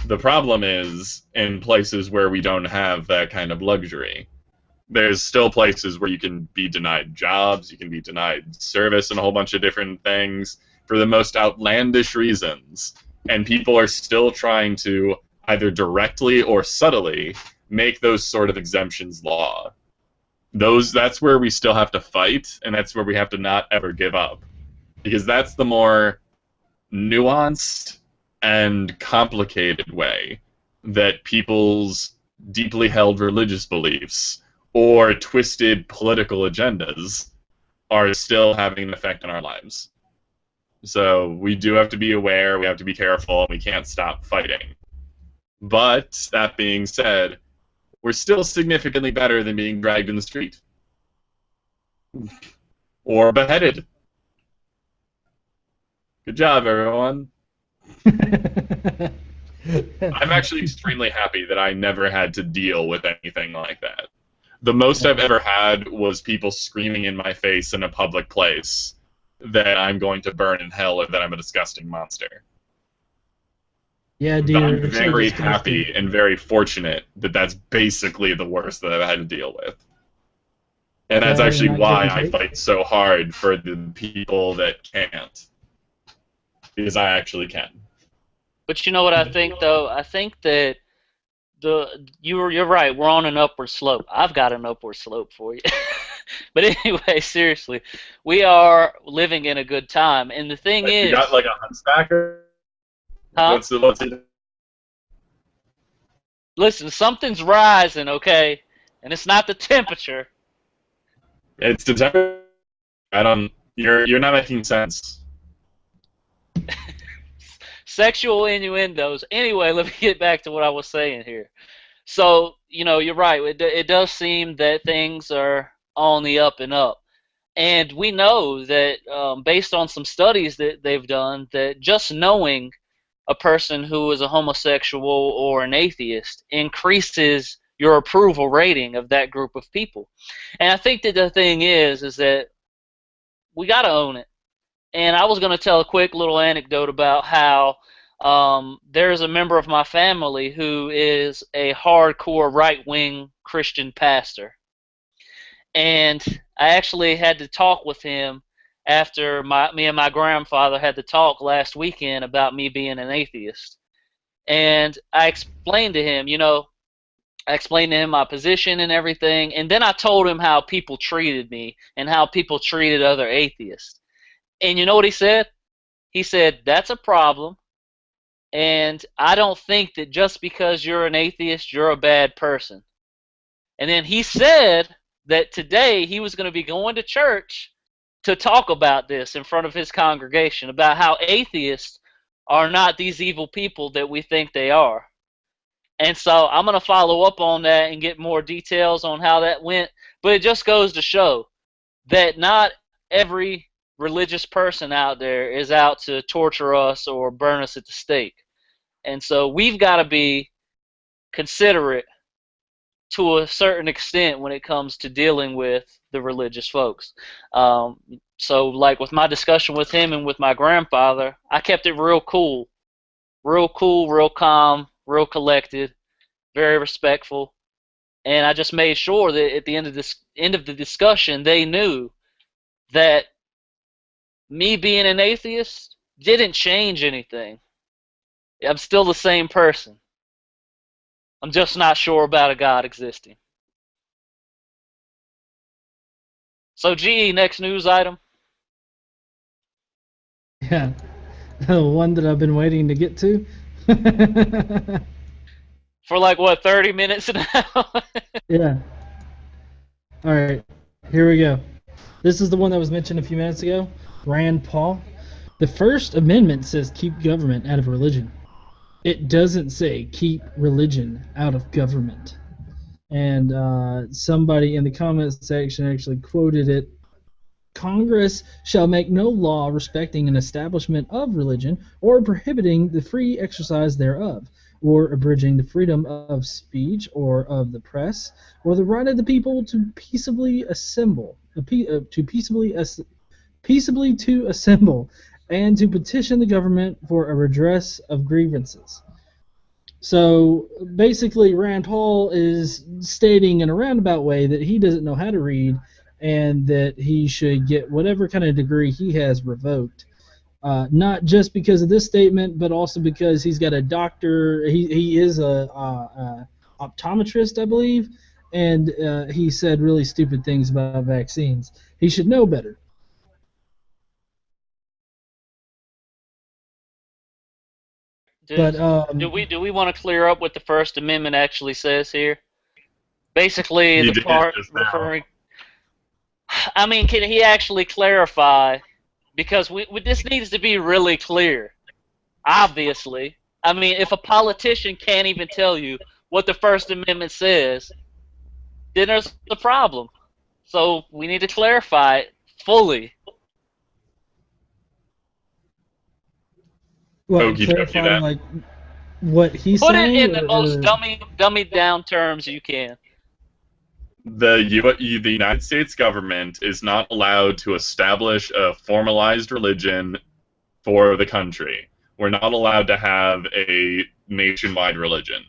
The problem is, in places where we don't have that kind of luxury, there's still places where you can be denied jobs, you can be denied service, and a whole bunch of different things for the most outlandish reasons. And people are still trying to, either directly or subtly, make those sort of exemptions law. That's where we still have to fight, and that's where we have to not ever give up. Because that's the more nuanced and complicated way that people's deeply held religious beliefs or twisted political agendas are still having an effect on our lives. So we do have to be aware, we have to be careful, and we can't stop fighting. But, that being said, we're still significantly better than being dragged in the street. Or beheaded. Good job, everyone. I'm actually extremely happy that I never had to deal with anything like that. The most I've ever had was people screaming in my face in a public place that I'm going to burn in hell or that I'm a disgusting monster. Yeah, But I'm dude. It's so very disgusting. happy and very fortunate that that's basically the worst that I've had to deal with. And that's Better than actually not why getting I cake. fight so hard for the people that can't. Because I actually can. But you know what I think though? I think that you're right. We're on an upward slope. I've got an upward slope for you. But anyway, seriously, we are living in a good time, and the thing Like, you got is, like a hunchbacker? huh? What's it? Listen, something's rising, okay, and it's not the temperature. It's the temperature. I don't. You're not making sense. Sexual innuendos. Anyway, let me get back to what I was saying here. So, you're right. It does seem that things are on the up and up. And we know that based on some studies that they've done, that just knowing a person who is a homosexual or an atheist increases your approval rating of that group of people. And I think that the thing is that we got to own it. And I was going to tell a quick little anecdote about how there's a member of my family who is a hardcore right-wing Christian pastor. And I actually had to talk with him after me and my grandfather had to talk last weekend about me being an atheist. And I explained to him, I explained to him my position and everything, and then I told him how people treated me and how people treated other atheists. And you know what he said? He said, that's a problem, and I don't think that just because you're an atheist, you're a bad person. And then he said that today he was going to be going to church to talk about this in front of his congregation, about how atheists are not these evil people that we think they are. And so I'm going to follow up on that and get more details on how that went. But it just goes to show that not every religious person out there is out to torture us or burn us at the stake. And so we've got to be considerate to a certain extent when it comes to dealing with the religious folks. So like with my discussion with him and with my grandfather, I kept it real cool, real calm, real collected, very respectful. And I just made sure that at the end of the discussion, they knew that me being an atheist didn't change anything. I'm still the same person. I'm just not sure about a God existing. So, GE, next news item. Yeah, the one that I've been waiting to get to. For like, what, 30 minutes now? Yeah. All right, here we go. This is the one that was mentioned a few minutes ago. Rand Paul. The First Amendment says keep government out of religion. It doesn't say keep religion out of government. And somebody in the comments section actually quoted it. Congress shall make no law respecting an establishment of religion or prohibiting the free exercise thereof, or abridging the freedom of speech or of the press, or the right of the people to peaceably assemble, peaceably to assemble, and to petition the government for a redress of grievances. So basically, Rand Paul is stating in a roundabout way that he doesn't know how to read and that he should get whatever kind of degree he has revoked. Not just because of this statement, but also because he's got a doctor. He is a optometrist, I believe, and he said really stupid things about vaccines. He should know better. But Do we want to clear up what the First Amendment actually says here? Basically, You the did part just now. referring. I mean, can he actually clarify? Because this needs to be really clear. Obviously, I mean, if a politician can't even tell you what the First Amendment says, then there's a problem. So we need to clarify it fully. what, Okie dokie clarifying that. like what he's Put it saying, in the most dummy down terms you can. The United States government is not allowed to establish a formalized religion for the country. we're not allowed to have a nationwide religion.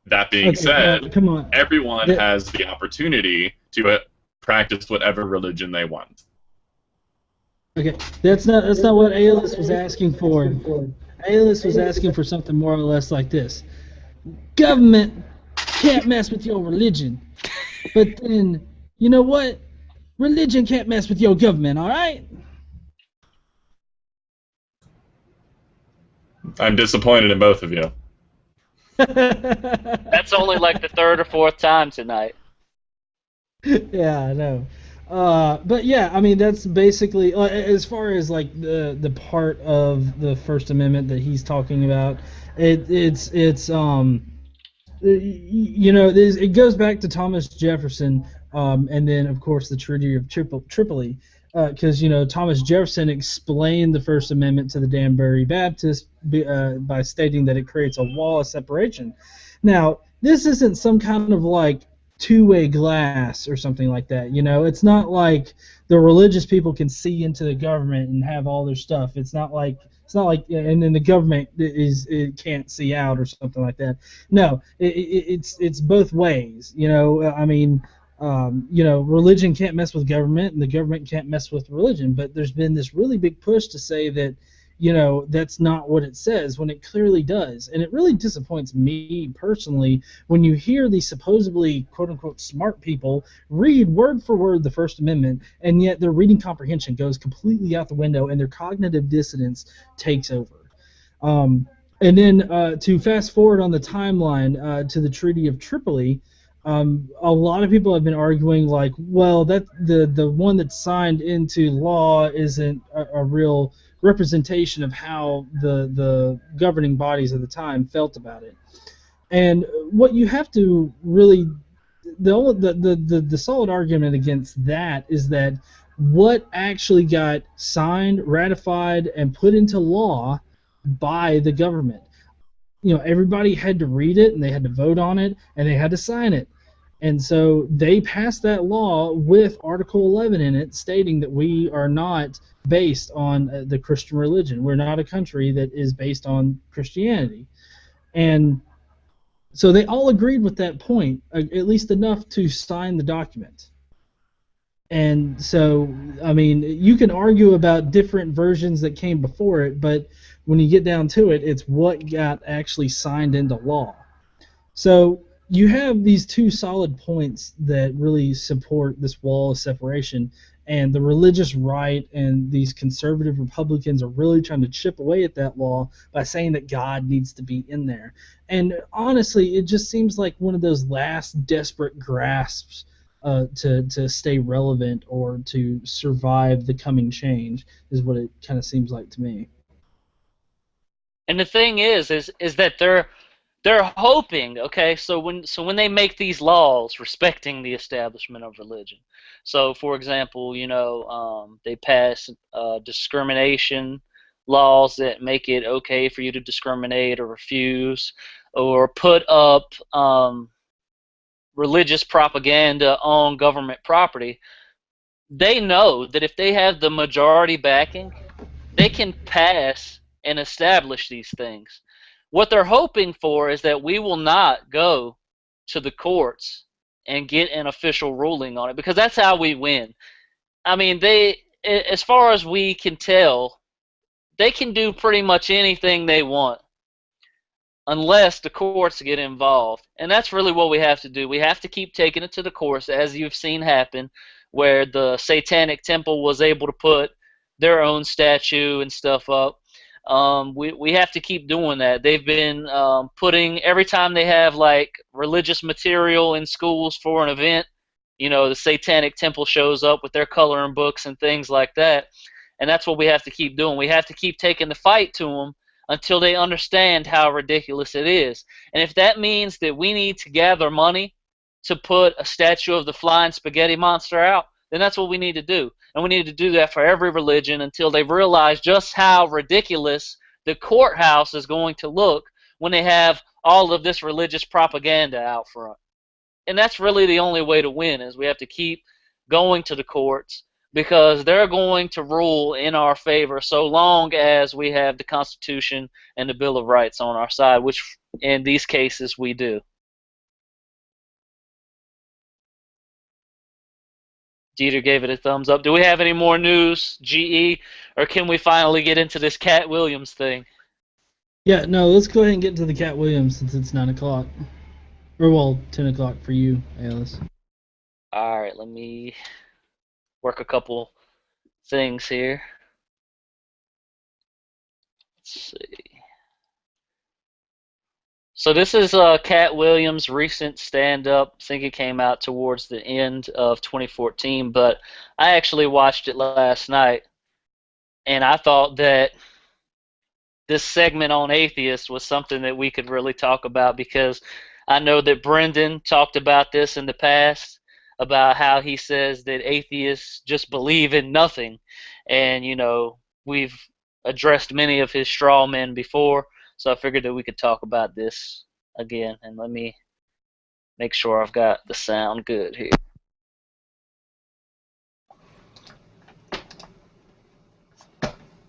That being said, come on. everyone has the opportunity to practice whatever religion they want. Okay, that's not what Aeolus was asking for. Aeolus was asking for something more or less like this: government can't mess with your religion, but then you know what? Religion can't mess with your government. All right? I'm disappointed in both of you. That's only like the third or fourth time tonight. Yeah, I know. But yeah, I mean that's basically as far as like the part of the First Amendment that he's talking about. It goes back to Thomas Jefferson, and then of course the Treaty of Tripoli, because Thomas Jefferson explained the First Amendment to the Danbury Baptist by stating that it creates a wall of separation. Now, this isn't some kind of like two-way glass or something like that. It's not like the religious people can see into the government and have all their stuff. It's not like, and then the government it can't see out or something like that. No, it's both ways. I mean, religion can't mess with government, and the government can't mess with religion. But there's been this really big push to say that that's not what it says when it clearly does. And it really disappoints me personally when you hear these supposedly quote-unquote smart people read word for word the First Amendment, and yet their reading comprehension goes completely out the window and their cognitive dissonance takes over. And then to fast forward on the timeline to the Treaty of Tripoli, a lot of people have been arguing like, well, that the one that's signed into law isn't a real representation of how the governing bodies of the time felt about it. And what you have to really the solid argument against that is that what actually got signed, ratified, and put into law by the government. Everybody had to read it, and they had to vote on it, and they had to sign it. And so they passed that law with Article 11 in it, stating that we are not based on the Christian religion. We're not a country that is based on Christianity. And so they all agreed with that point, at least enough to sign the document. And so, I mean, you can argue about different versions that came before it, but when you get down to it, it's what got actually signed into law. So you have these two solid points that really support this wall of separation, and the religious right and these conservative Republicans are really trying to chip away at that law by saying that God needs to be in there. And honestly, it just seems like one of those last desperate grasps to stay relevant or to survive the coming change is what it kind of seems like to me. And the thing is that they're hoping, okay, so when they make these laws respecting the establishment of religion, so for example, they pass discrimination laws that make it okay for you to discriminate or refuse, or put up religious propaganda on government property. They know that if they have the majority backing, they can pass and establish these things. What they're hoping for is that we will not go to the courts and get an official ruling on it, because that's how we win. I mean, as far as we can tell, they can do pretty much anything they want unless the courts get involved. And that's really what we have to do. We have to keep taking it to the courts, as you've seen happen, where the Satanic Temple was able to put their own statue and stuff up. We have to keep doing that. They've been putting, every time they have like religious material in schools for an event, the Satanic Temple shows up with their coloring books and things like that. And that's what we have to keep doing. We have to keep taking the fight to them until they understand how ridiculous it is. And if that means that we need to gather money to put a statue of the flying spaghetti monster out, then that's what we need to do. And we need to do that for every religion until they realize just how ridiculous the courthouse is going to look when they have all of this religious propaganda out front. And that's really the only way to win, is we have to keep going to the courts because they're going to rule in our favor so long as we have the Constitution and the Bill of Rights on our side, which in these cases we do. Dieter gave it a thumbs up. Do we have any more news, GE, or can we finally get into this Cat Williams thing? Yeah, no, let's go ahead and get to the Cat Williams since it's 9 o'clock. Or, well, 10 o'clock for you, Alice. All right, let me work a couple things here. Let's see. So this is Cat Williams' recent stand-up. I think it came out towards the end of 2014, but I actually watched it last night, and I thought that this segment on atheists was something that we could really talk about, because I know that Brendan talked about this in the past, about how he says that atheists just believe in nothing, and we've addressed many of his straw men before. So I figured that we could talk about this again, and let me make sure I've got the sound good here.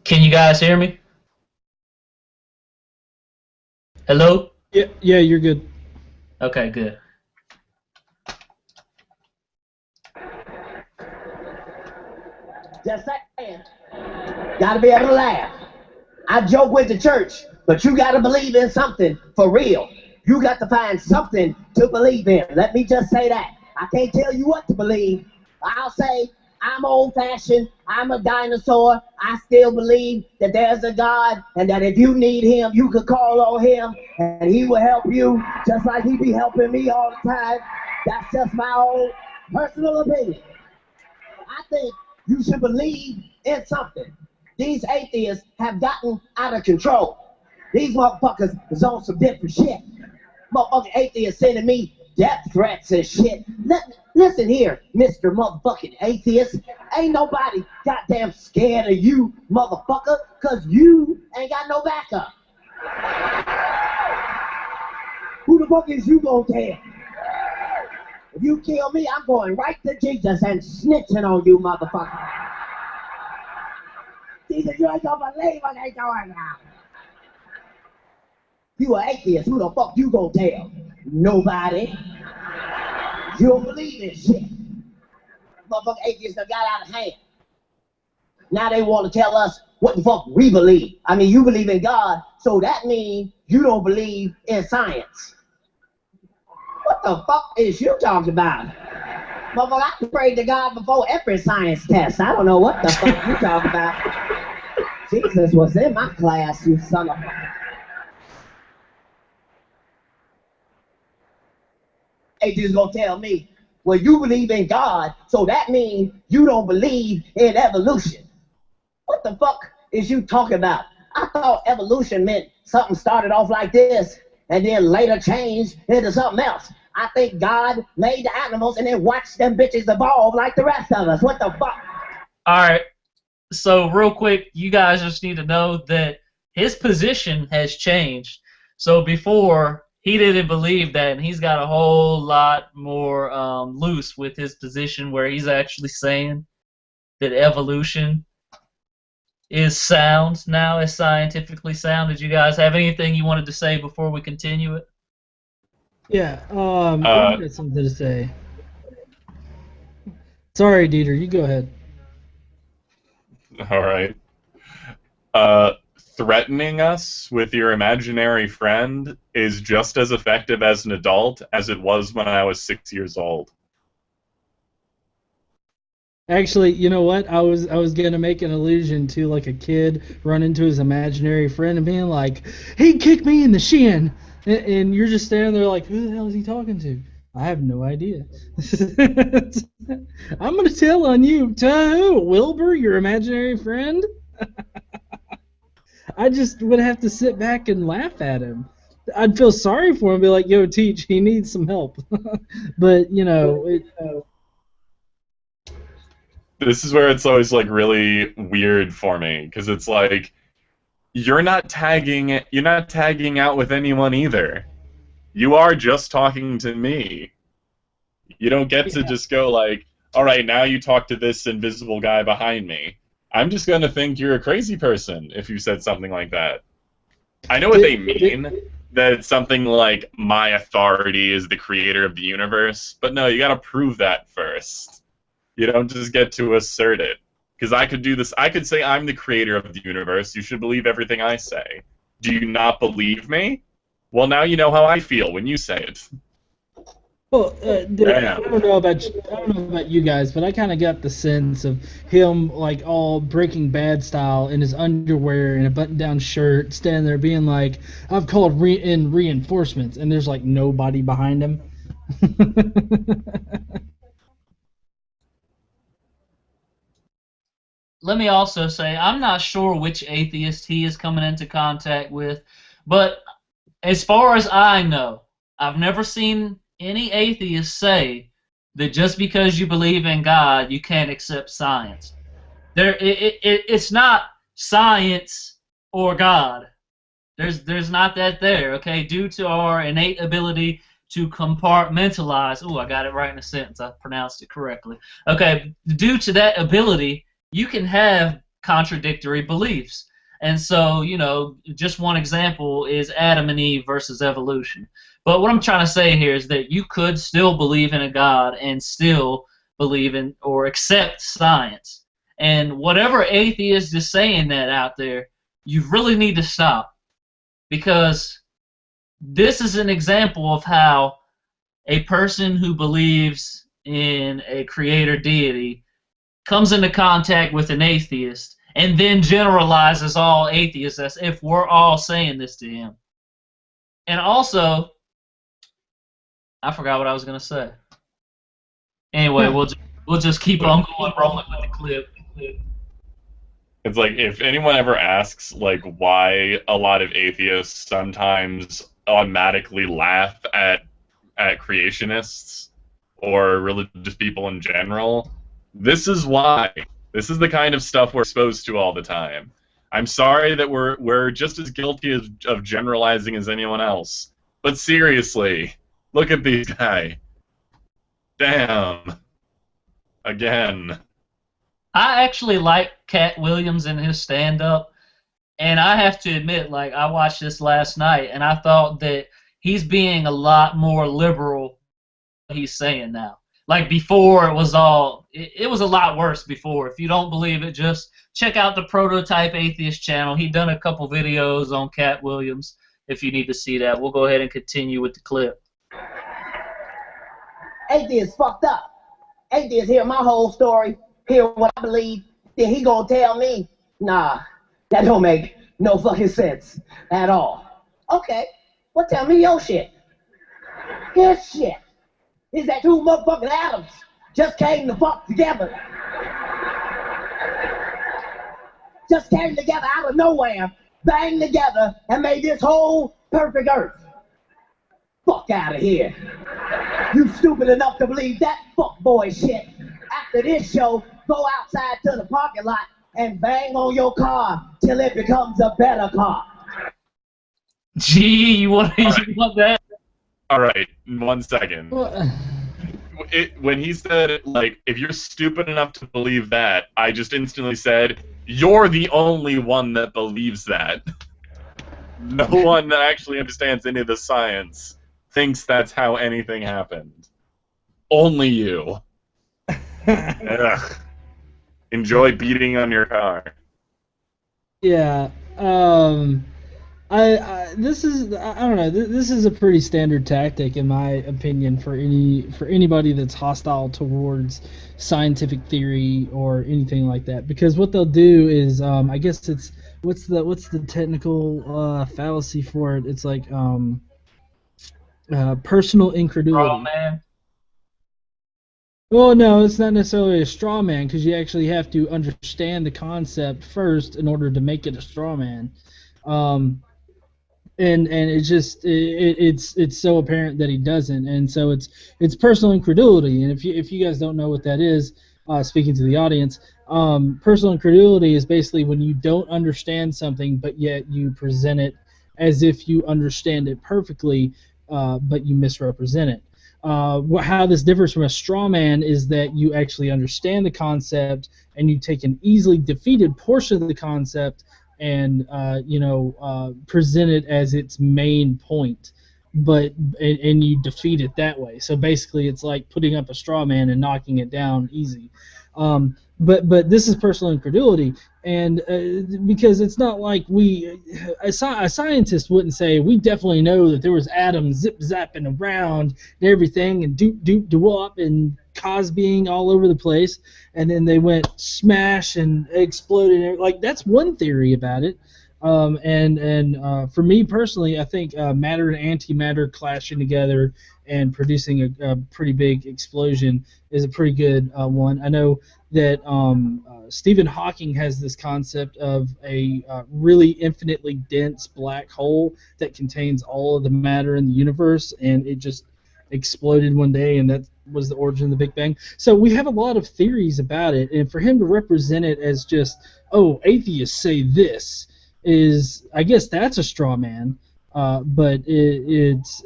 Can you guys hear me? Hello? Yeah, you're good. Okay, good. Just saying. Gotta be able to laugh. I joke with the church, but you gotta believe in something for real. You got to find something to believe in. Let me just say that. I can't tell you what to believe. I'll say I'm old-fashioned. I'm a dinosaur. I still believe that there's a God, and that if you need him, you could call on him, and he will help you just like he be helping me all the time. That's just my own personal opinion. I think you should believe in something. These atheists have gotten out of control. These motherfuckers is on some different shit. Motherfucking atheists sending me death threats and shit. Listen here, Mr. Motherfucking Atheist. Ain't nobody goddamn scared of you, motherfucker, because you ain't got no backup. Who the fuck is you gonna tell? If you kill me, I'm going right to Jesus and snitching on you, motherfucker. Jesus, you ain't gonna believe what they doing now. You an atheist, who the fuck you gonna tell? Nobody. You don't believe in shit. Motherfucking atheists done got out of hand. Now they want to tell us what the fuck we believe. I mean, you believe in God, so that means you don't believe in science. What the fuck is you talking about? Motherfucker, I prayed to God before every science test. I don't know what the fuck you talking about. Jesus was in my class, you son of a... Atheists gonna tell me, well, you believe in God, so that means you don't believe in evolution. What the fuck is you talking about? I thought evolution meant something started off like this and then later changed into something else. I think God made the animals and then watched them bitches evolve like the rest of us. What the fuck? Alright, so real quick, you guys just need to know that his position has changed. So before, he didn't believe that, and he's got a whole lot more loose with his position, where he's actually saying that evolution is sound now, is scientifically sound. Did you guys have anything you wanted to say before we continue it? Yeah, I got something to say. Sorry, Dieter, you go ahead. All right. Threatening us with your imaginary friend is just as effective as an adult as it was when I was 6 years old. Actually, you know what? I was gonna make an allusion to like a kid running to his imaginary friend and being like, "He kicked me in the shin," and you're just standing there like, "Who the hell is he talking to?" I have no idea. I'm gonna tell on you. To who? Wilbur, your imaginary friend? I just would have to sit back and laugh at him. I'd feel sorry for him and be like, "Yo, Teach, he needs some help." But, This is where it's always like really weird for me, because it's like you're not tagging out with anyone either. You are just talking to me. You don't get to just go like, all right, now you talk to this invisible guy behind me. I'm just going to think you're a crazy person if you said something like that. I know what they mean, that it's something like, my authority is the creator of the universe, but no, you got to prove that first. You don't just get to assert it. Because I could do this. I could say I'm the creator of the universe. You should believe everything I say. Do you not believe me? Well, now you know how I feel when you say it. Well, I don't know about you guys, but I kind of got the sense of him like all Breaking Bad style in his underwear and a button-down shirt, standing there being like, "I've called in reinforcements," and there's like nobody behind him. Let me also say, I'm not sure which atheist he is coming into contact with, but as far as I know, I've never seen any atheist say that just because you believe in God, you can't accept science. It's not science or God. There's not that there, okay? Due to our innate ability to compartmentalize. Ooh, I got it right in a sentence. I pronounced it correctly. Okay, due to that ability, you can have contradictory beliefs. And so, you know, just one example is Adam and Eve versus evolution. But what I'm trying to say here is that you could still believe in a God and still believe in or accept science. And whatever atheist is saying that out there, you really need to stop. Because this is an example of how a person who believes in a creator deity comes into contact with an atheist and then generalizes all atheists as if we're all saying this to him. And also, I forgot what I was going to say. Anyway, we'll just keep on going, rolling with the clip. It's like, if anyone ever asks like why a lot of atheists sometimes automatically laugh at creationists or religious people in general, this is why. This is the kind of stuff we're exposed to all the time. I'm sorry that we're just as guilty of generalizing as anyone else. But seriously, look at these guys. Damn. Again. I actually like Cat Williams and his stand-up, and I have to admit, like, I watched this last night, and I thought that he's being a lot more liberal than he's saying now. Like, before, it was a lot worse before. If you don't believe it, just check out the Prototype Atheist channel. He's done a couple videos on Cat Williams if you need to see that. We'll go ahead and continue with the clip. Atheist fucked up. Atheist hear my whole story, hear what I believe, then he gonna tell me, nah, that don't make no fucking sense at all. Okay, well tell me your shit. His shit is that two motherfucking atoms just came the fuck together. Just came together out of nowhere, banged together, and made this whole perfect earth. Fuck out of here. You stupid enough to believe that fuckboy shit. After this show, go outside to the parking lot and bang on your car till it becomes a better car. Gee, you want that? All right, 1 second. When he said, like, if you're stupid enough to believe that, I just instantly said, you're the only one that believes that. No one that actually understands any of the science thinks that's how anything happened. Only you. Ugh. Enjoy beating on your car. Yeah. This is, I don't know, this is a pretty standard tactic in my opinion for anybody that's hostile towards scientific theory or anything like that, because what they'll do is I guess it's what's the technical fallacy for it? It's like personal incredulity. Straw man. Well, no, it's not necessarily a straw man, because you actually have to understand the concept first in order to make it a straw man. And it's just it's so apparent that he doesn't, and so it's personal incredulity. And if you guys don't know what that is, speaking to the audience, personal incredulity is basically when you don't understand something, but yet you present it as if you understand it perfectly, but you misrepresent it. how this differs from a straw man is that you actually understand the concept and you take an easily defeated portion of the concept and present it as its main point, and you defeat it that way. So basically, it's like putting up a straw man and knocking it down easy. But this is personal incredulity, and because it's not like a scientist wouldn't say we definitely know that there was atoms zip zapping around and everything and doop doop doo-wop and Cosbying all over the place, and then they went smash and exploded. Like, that's one theory about it. For me personally, I think matter and antimatter clashing together and producing a pretty big explosion is a pretty good one. I know that Stephen Hawking has this concept of a really infinitely dense black hole that contains all of the matter in the universe, and it just exploded one day, and that was the origin of the Big Bang. So we have a lot of theories about it, and for him to represent it as just, oh, atheists say this, is, I guess that's a straw man, but he's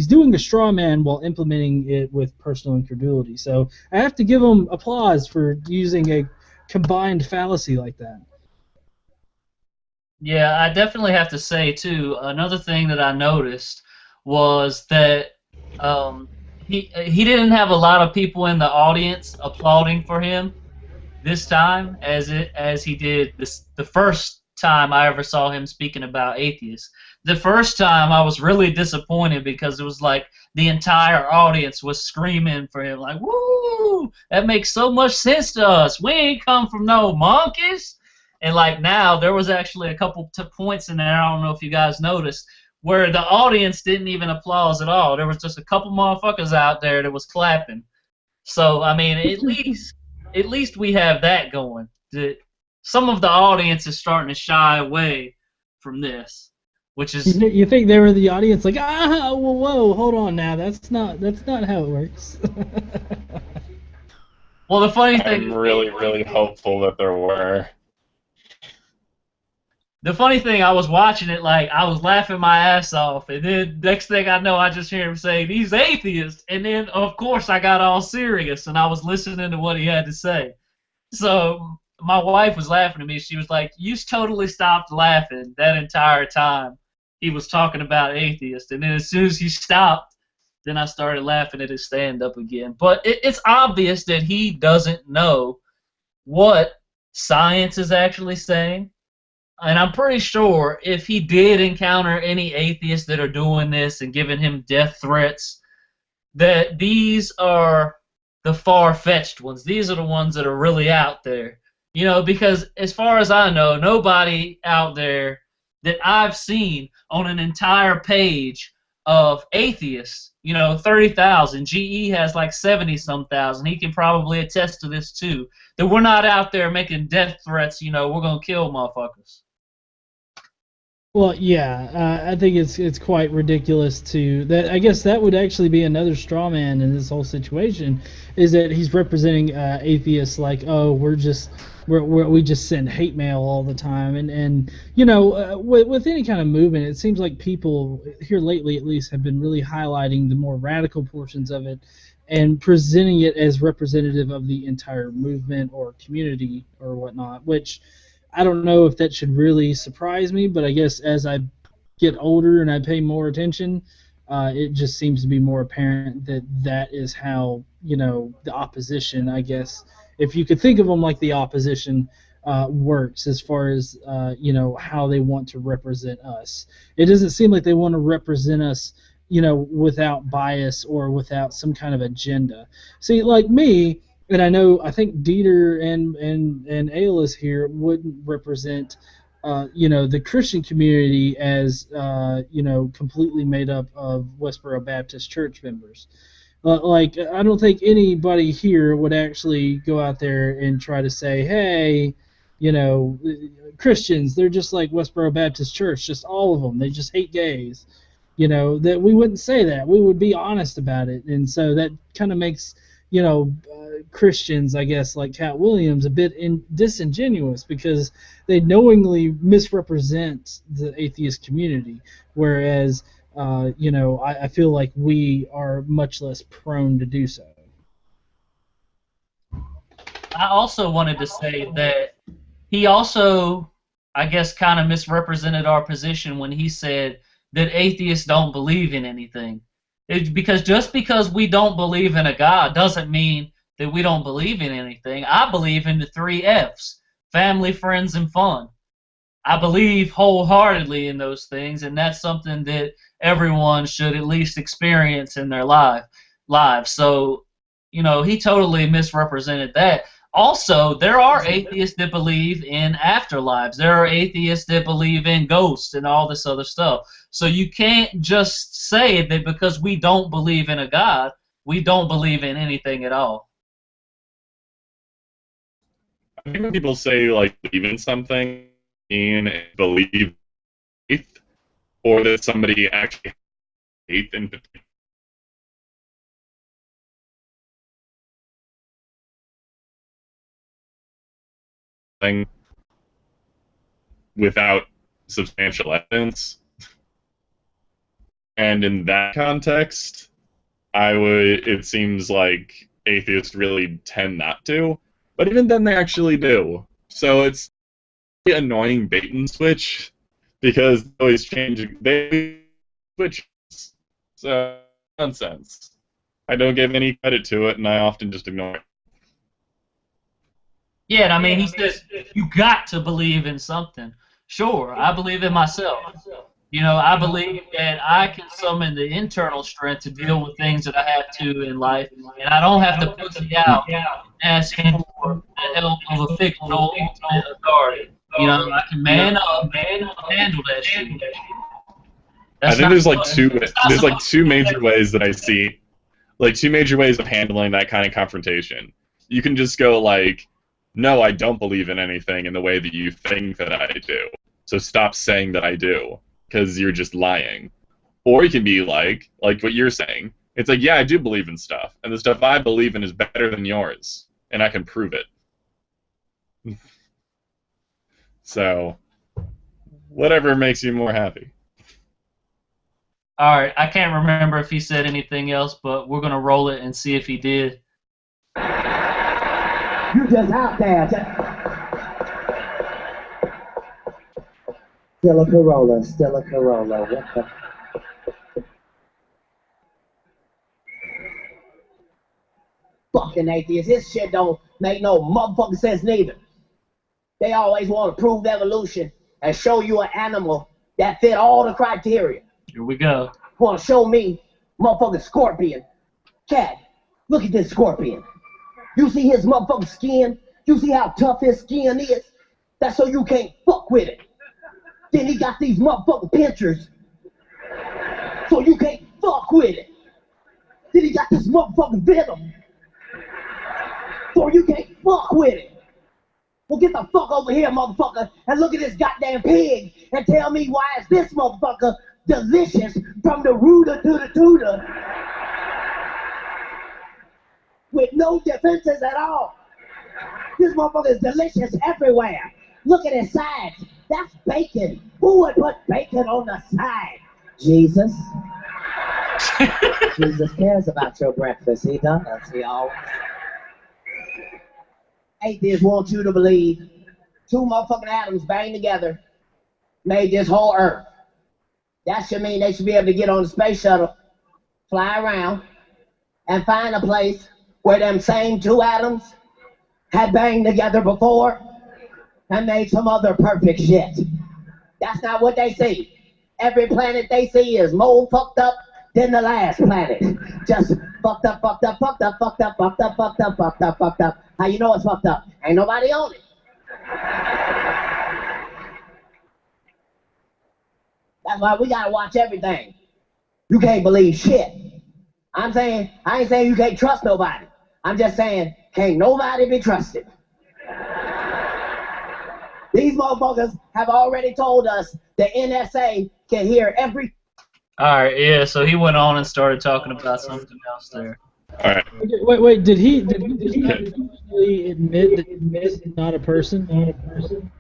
doing a straw man while implementing it with personal incredulity. So I have to give him applause for using a combined fallacy like that. Yeah, I definitely have to say too. Another thing that I noticed was that he didn't have a lot of people in the audience applauding for him this time as he did the first time I ever saw him speaking about atheists. The first time I was really disappointed because it was like the entire audience was screaming for him, like, "Woo! That makes so much sense to us. We ain't come from no monkeys." And like now, there was actually a couple points in there, I don't know if you guys noticed, where the audience didn't even applaud at all. There was just a couple motherfuckers out there that was clapping. So I mean, at least we have that going. Some of the audience is starting to shy away from this, which is. You think they were the audience, like, whoa, hold on now, that's not how it works. Well, the funny thing. I'm really hopeful that there were. The funny thing, I was watching it, like, I was laughing my ass off, and then next thing I know, I just hear him say, "He's atheist," and then, of course, I got all serious, and I was listening to what he had to say. So my wife was laughing at me. She was like, "You totally stopped laughing that entire time he was talking about atheists," and then as soon as he stopped, then I started laughing at his stand-up again. But it's obvious that he doesn't know what science is actually saying. And I'm pretty sure if he did encounter any atheists that are doing this and giving him death threats, that these are the far-fetched ones. These are the ones that are really out there. You know, because as far as I know, nobody out there that I've seen on an entire page of atheists, 30,000. GE has like 70-some thousand. He can probably attest to this too. That we're not out there making death threats, we're going to kill motherfuckers. Well, yeah, I think it's quite ridiculous that. I guess that would actually be another straw man in this whole situation, is that he's representing atheists like, oh, we just send hate mail all the time, and with any kind of movement, it seems like people here lately at least have been really highlighting the more radical portions of it and presenting it as representative of the entire movement or community or whatnot, which I don't know if that should really surprise me, but I guess as I get older and I pay more attention, it just seems to be more apparent that is how, the opposition, I guess, if you could think of them like the opposition, works as far as, how they want to represent us. It doesn't seem like they want to represent us, without bias or without some kind of agenda. See, like me, and I think Dieter and Aylis here wouldn't represent, the Christian community as, completely made up of Westboro Baptist Church members. I don't think anybody here would actually go out there and try to say, hey, Christians, they're just like Westboro Baptist Church, just all of them. They just hate gays. That we wouldn't say that. We would be honest about it. And so that kind of makes, Christians, I guess, like Cat Williams, a bit disingenuous because they knowingly misrepresent the atheist community, whereas I feel like we are much less prone to do so. I also wanted to say that he also, I guess, kind of misrepresented our position when he said that atheists don't believe in anything. Because just because we don't believe in a God doesn't mean that we don't believe in anything. I believe in the 3 F's: family, friends, and fun. I believe wholeheartedly in those things, and that's something that everyone should at least experience in their lives. So, he totally misrepresented that. Also, there are atheists that believe in afterlives. There are atheists that believe in ghosts and all this other stuff. So you can't just say that because we don't believe in a God, we don't believe in anything at all. I think when people say like believe in something, mean believe faith, or that somebody actually has faith in something without substantial evidence. And in that context, it seems like atheists really tend not to, but even then they actually do. So it's an annoying bait and switch because they always switch. So nonsense. I don't give any credit to it, and I often just ignore it. Yeah, and I mean, he says you got to believe in something. Sure, I believe in myself. I believe that I can summon the internal strength to deal with things that I have to in life, and I don't have to pussy out asking for the help of a fictional ultimate authority. I can man up and handle that shit. I think there's two major ways that I see, like 2 major ways of handling that kind of confrontation. You can just go like, no, I don't believe in anything in the way that you think that I do. So stop saying that I do, because you're just lying. Or you can be like what you're saying. It's like, yeah, I do believe in stuff, and the stuff I believe in is better than yours, and I can prove it. So, whatever makes you more happy. All right, I can't remember if he said anything else, but we're gonna roll it and see if he did. You just out there. Still a Corolla. What the? Fucking atheists. This shit don't make no motherfucking sense neither. They always want to prove evolution and show you an animal that fit all the criteria. Here we go. Want to show me motherfucking scorpion. Cat, look at this scorpion. You see his motherfucking skin? You see how tough his skin is? That's so you can't fuck with it. Then he got these motherfucking pinchers, so you can't fuck with it. Then he got this motherfucking venom, so you can't fuck with it. Well, get the fuck over here, motherfucker, and look at this goddamn pig and tell me why is this motherfucker delicious from the rooter to the tutor with no defenses at all. This motherfucker is delicious everywhere. Look at his sides. That's bacon. Who would put bacon on the side? Jesus. Jesus cares about your breakfast. He does. He always. Atheists want you to believe 2 motherfucking atoms banged together made this whole earth. That should mean they should be able to get on the space shuttle, fly around, and find a place where them same 2 atoms had banged together before and made some other perfect shit. That's not what they see. Every planet they see is more fucked up than the last planet. Just fucked up, fucked up, fucked up, fucked up, fucked up, fucked up, fucked up, fucked up. How you know it's fucked up? Ain't nobody on it. That's why we gotta watch everything. You can't believe shit. I ain't saying you can't trust nobody. I'm just saying, can't nobody be trusted. These motherfuckers have already told us the NSA can hear every... Alright, yeah, so he went on and started talking about something else there. Alright. Wait, did he actually admit that he's not a person?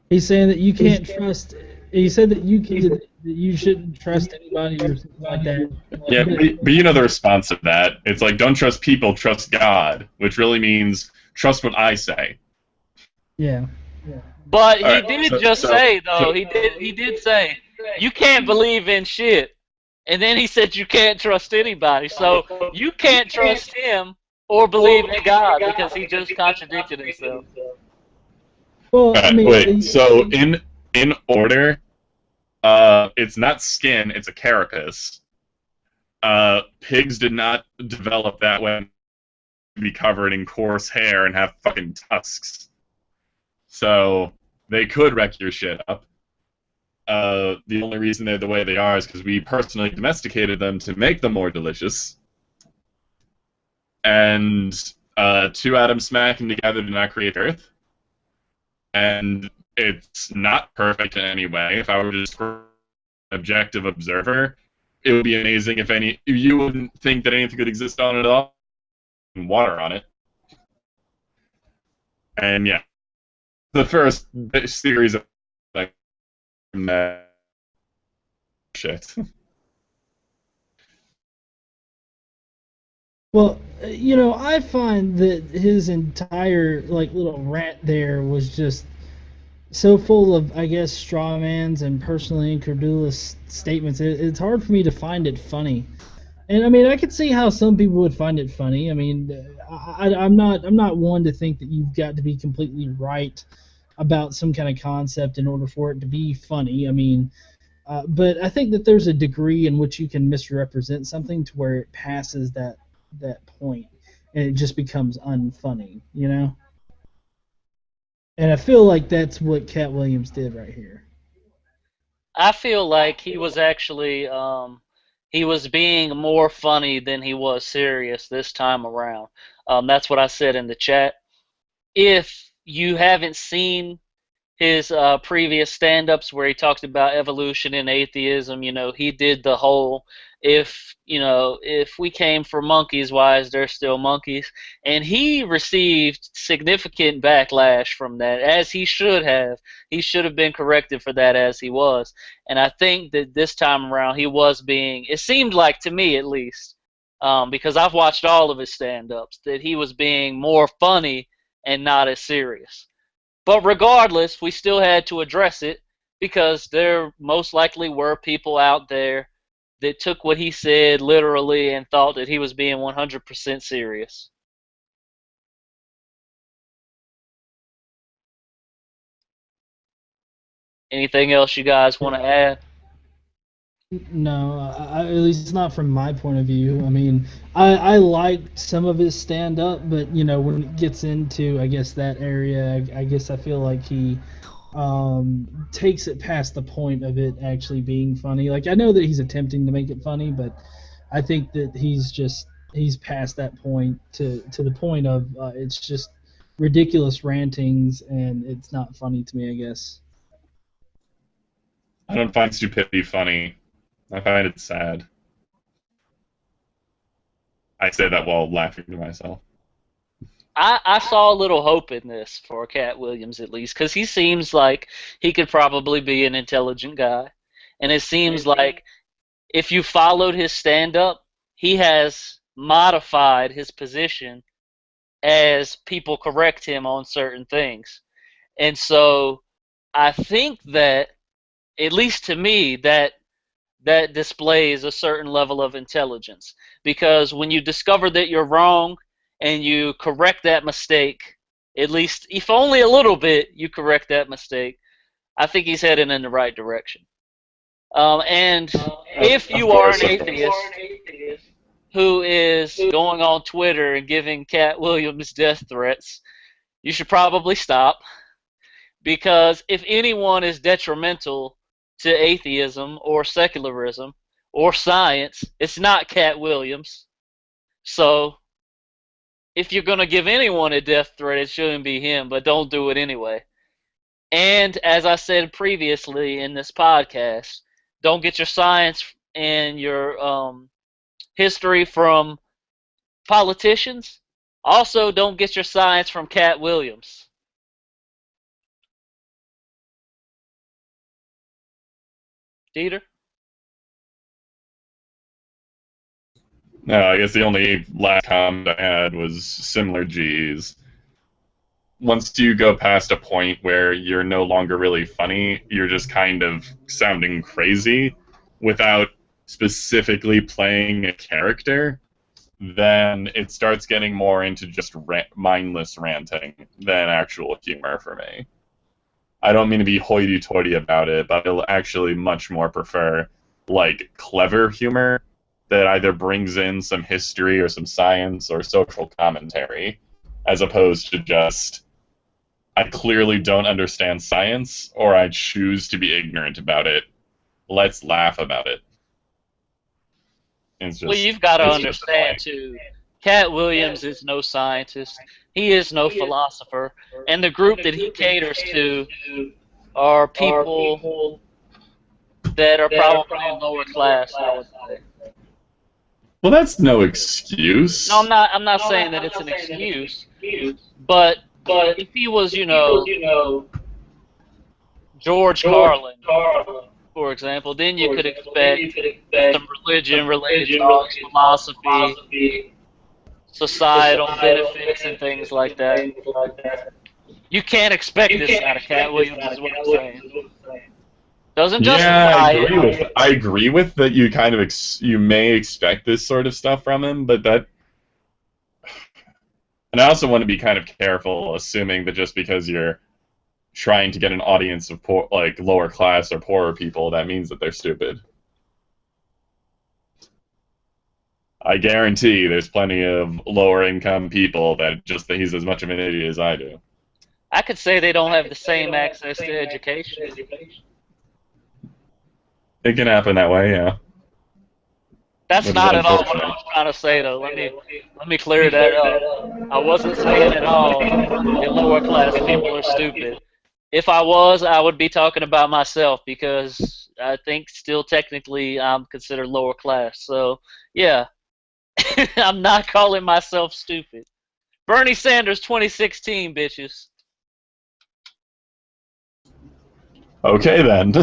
He's saying that you can't trust You said that you shouldn't trust anybody or something like that. Yeah, But but you know the response to that. It's like, don't trust people, trust God, which really means trust what I say. yeah, But All he right. did just say though, he did say you can't believe in shit. And then he said you can't trust anybody. So you can't trust him or believe in God because he just contradicted himself. well, I mean, Wait. So in order, it's not skin; it's a carapace. Pigs did not develop that way to be covered in coarse hair and have fucking tusks. So they could wreck your shit up. The only reason they're the way they are is because we personally domesticated them to make them more delicious. And two atoms smacking together do not create Earth. And it's not perfect in any way. If I were just an objective observer, it would be amazing if you wouldn't think that anything could exist on it at all. Water on it. And yeah, the first series of like shit. well, I find that his entire little rant there was just so full of, I guess, straw mans and personally incredulous statements. It's hard for me to find it funny. And I mean, I could see how some people would find it funny. I mean, I'm not one to think that you've got to be completely right about some kind of concept in order for it to be funny. I mean, but I think that there's a degree in which you can misrepresent something to where it passes that point and it just becomes unfunny, And I feel like that's what Cat Williams did right here. I feel like he was actually he was being more funny than he was serious this time around. That's what I said in the chat. If you haven't seen his previous stand-ups where he talked about evolution and atheism, he did the whole if we came for monkeys, why is there still monkeys? And he received significant backlash from that, as he should have. He should have been corrected for that, as he was. And I think that this time around he was being, it seemed like to me at least, because I've watched all of his stand-ups, that he was being more funny and not as serious. But regardless, we still had to address it because there most likely were people out there that took what he said literally and thought that he was being 100% serious. Anything else you guys want to add? No, at least not from my point of view. I mean, I liked some of his stand up, but when it gets into, I guess, that area, I guess I feel like he takes it past the point of it actually being funny. Like, I know that he's attempting to make it funny, but I think that he's past that point to the point of it's just ridiculous rantings and it's not funny to me, I guess. I don't find stupidity funny. I find it sad. I say that while laughing to myself. I saw a little hope in this for Cat Williams, at least, because he seems like he could probably be an intelligent guy. And it seems like if you followed his stand-up, he has modified his position as people correct him on certain things. And so I think that, at least to me, that displays a certain level of intelligence. Because when you discover that you're wrong and you correct that mistake, at least if only a little bit you correct that mistake, I think he's heading in the right direction. And if you are an atheist who is going on Twitter and giving Cat Williams death threats, you should probably stop. Because if anyone is detrimental to atheism or secularism or science, it's not Cat Williams. So if you're going to give anyone a death threat, it shouldn't be him, but don't do it anyway. And as I said previously in this podcast, don't get your science and your history from politicians. Also, don't get your science from Cat Williams. Dieter? No, I guess the only last comment I had was similar G's. Once you go past a point where you're no longer really funny, you're just kind of sounding crazy without specifically playing a character, then it starts getting more into just mindless ranting than actual humor for me. I don't mean to be hoity-toity about it, but I actually much more prefer like clever humor that either brings in some history or some science or social commentary, as opposed to just I clearly don't understand science, or I choose to be ignorant about it. Let's laugh about it. It's just, Well, you've got to understand, too, Cat Williams is no scientist. He is no philosopher. And the group that he caters to are people that are probably lower class, I would say. Well, that's no excuse. No, I'm not saying that it's an excuse, but if he was, George Carlin, for example, then you could expect some religion-related talks, philosophy, societal benefits, and things like that. You can't expect this out of Cat Williams, is what I'm saying. Doesn't justify it. I agree with that. You kind of you may expect this sort of stuff from him, but that. And I also want to be kind of careful, assuming that just because you're trying to get an audience of poor, like lower class or poorer people, that means that they're stupid. I guarantee there's plenty of lower income people that he's as much of an idiot as I do. I could say they don't have the same access to education. It can happen that way, yeah. That's not at all what I was trying to say, though. Let me clear that up. I wasn't saying at all that lower class people are stupid. If I was, I would be talking about myself, because I think still technically I'm considered lower class. So, yeah, I'm not calling myself stupid. Bernie Sanders 2016, bitches. Okay, then.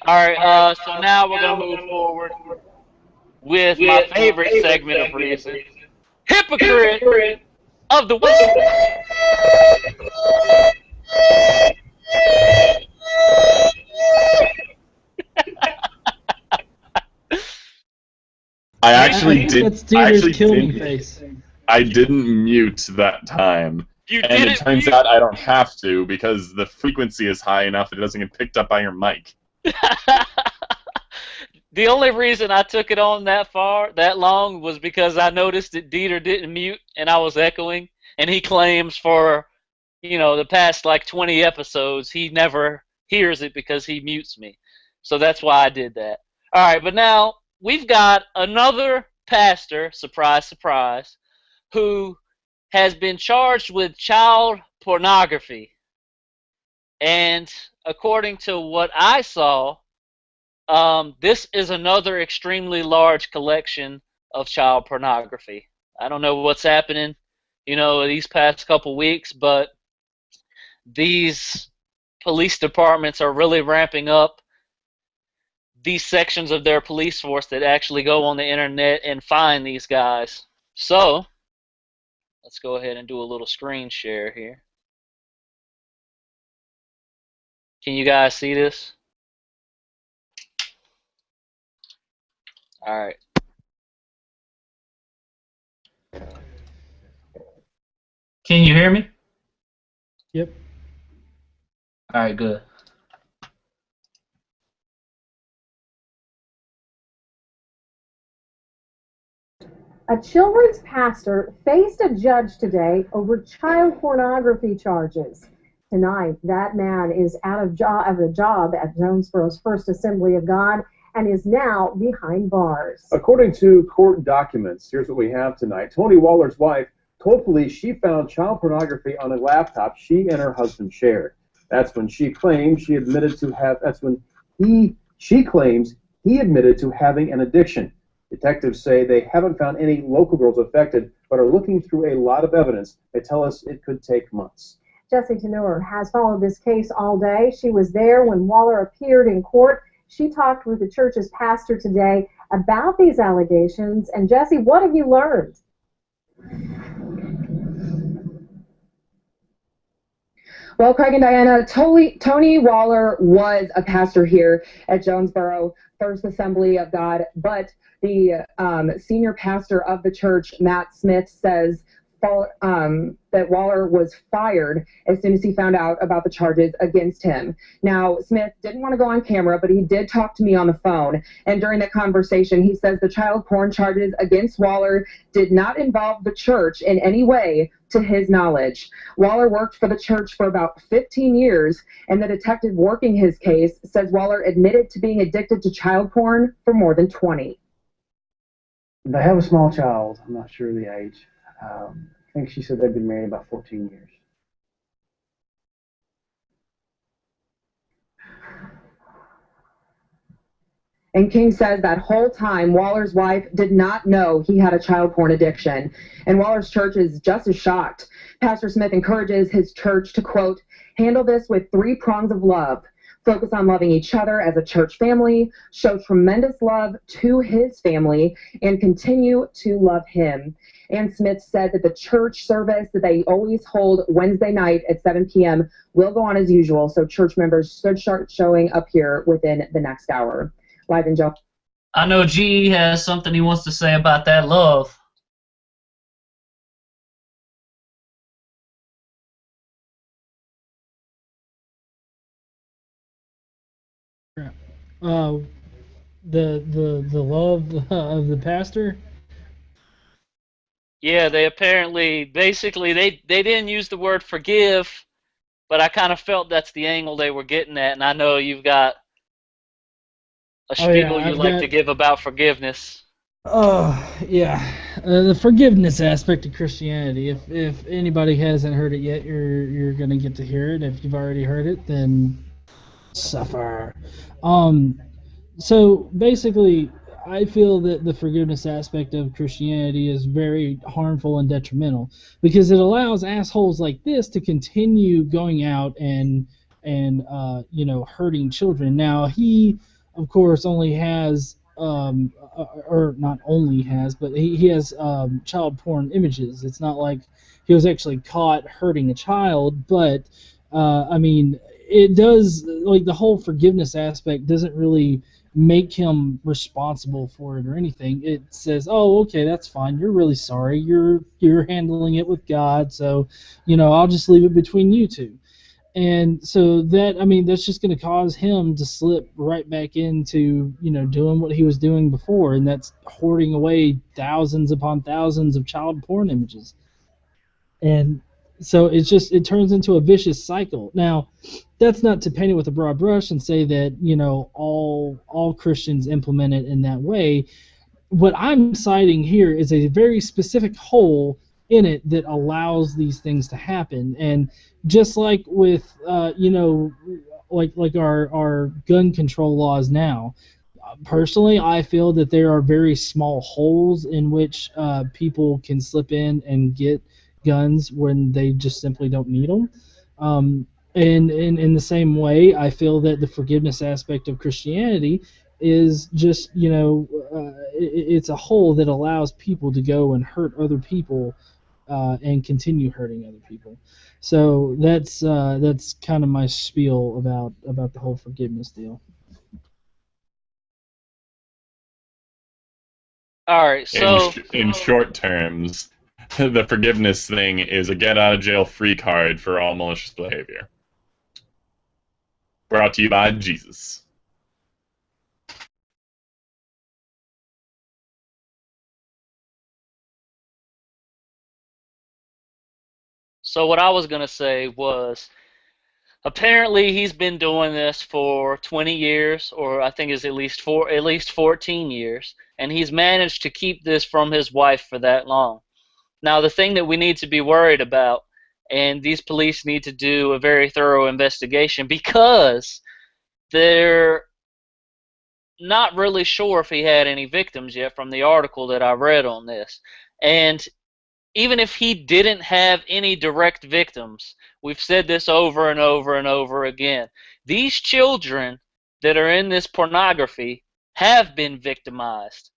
Alright, so now we're going to move forward with my favorite segment of reason. Hypocrite of the week. I actually didn't. I didn't mute that time. And it turns out I don't have to, because the frequency is high enough that it doesn't get picked up by your mic. The only reason I took it on that long, was because I noticed that Dieter didn't mute and I was echoing, and he claims for, the past like 20 episodes he never hears it because he mutes me. So that's why I did that. Alright, but now we've got another pastor, surprise, surprise, who has been charged with child pornography. And according to what I saw, this is another extremely large collection of child pornography. I don't know what's happening, these past couple weeks, but these police departments are really ramping up these sections of their police force that actually go on the internet and find these guys. So, let's go ahead and do a little screen share here. Can you guys see this? All right. Can you hear me? Yep. All right, good. A children's pastor faced a judge today over child pornography charges. Tonight, that man is out of a job at Jonesboro's First Assembly of God and is now behind bars. According to court documents, here's what we have tonight. Tony Waller's wife told police she found child pornography on a laptop she and her husband shared. That's when she claims she admitted to she claims he admitted to having an addiction. Detectives say they haven't found any local girls affected, but are looking through a lot of evidence. They tell us it could take months. Jessie Tenor has followed this case all day. She was there when Waller appeared in court. She talked with the church's pastor today about these allegations. And Jessie, what have you learned? Well, Craig and Diana, Tony Waller was a pastor here at Jonesboro First Assembly of God, but the senior pastor of the church, Matt Smith, says that Waller was fired as soon as he found out about the charges against him. Now, Smith didn't want to go on camera, but he did talk to me on the phone, and during that conversation, he says the child porn charges against Waller did not involve the church in any way to his knowledge. Waller worked for the church for about 15 years, and the detective working his case says Waller admitted to being addicted to child porn for more than 20. They have a small child. I'm not sure the age. I think she said they've been married about 14 years. And King says that whole time, Waller's wife did not know he had a child porn addiction. And Waller's church is just as shocked. Pastor Smith encourages his church to, quote, handle this with 3 prongs of love. Focus on loving each other as a church family, show tremendous love to his family, and continue to love him. And Smith said that the church service that they always hold Wednesday night at 7 p.m. will go on as usual, so church members should start showing up here within the next hour. Live in Joe. I know G has something he wants to say about that love. The love of the pastor. Yeah, they apparently, basically, they didn't use the word forgive, but I kind of felt that's the angle they were getting at, and I know you've got a spiel you like to give about forgiveness. Yeah, the forgiveness aspect of Christianity. If anybody hasn't heard it yet, you're gonna get to hear it. If you've already heard it, then suffer. So basically, I feel that the forgiveness aspect of Christianity is very harmful and detrimental because it allows assholes like this to continue going out and hurting children. Now he, of course, only has or not only has, but he has child porn images. It's not like he was actually caught hurting a child, but I mean, it does, like, the whole forgiveness aspect doesn't really make him responsible for it or anything. It says, oh, okay, that's fine, you're really sorry, you're handling it with God, so I'll just leave it between you two. And so that, I mean, that's just going to cause him to slip right back into doing what he was doing before, and that's hoarding away thousands upon thousands of child porn images. And so it turns into a vicious cycle. Now, that's not to paint it with a broad brush and say that all Christians implement it in that way. What I'm citing here is a very specific hole in it that allows these things to happen. And just like with like our gun control laws now, personally, I feel that there are very small holes in which people can slip in and get guns when they just simply don't need them. And in the same way, I feel that the forgiveness aspect of Christianity is just, it's a hole that allows people to go and hurt other people and continue hurting other people. So that's kind of my spiel about the whole forgiveness deal. All right, so in short terms, the forgiveness thing is a get-out-of-jail-free card for all malicious behavior. Brought to you by Jesus. So what I was going to say was, apparently he's been doing this for 20 years, or I think it's at least 14 years, and he's managed to keep this from his wife for that long. Now, the thing that we need to be worried about, and these police need to do a very thorough investigation because they're not really sure if he had any victims yet from the article that I read on this. And even if he didn't have any direct victims, we've said this over and over and over again, these children that are in this pornography have been victimized.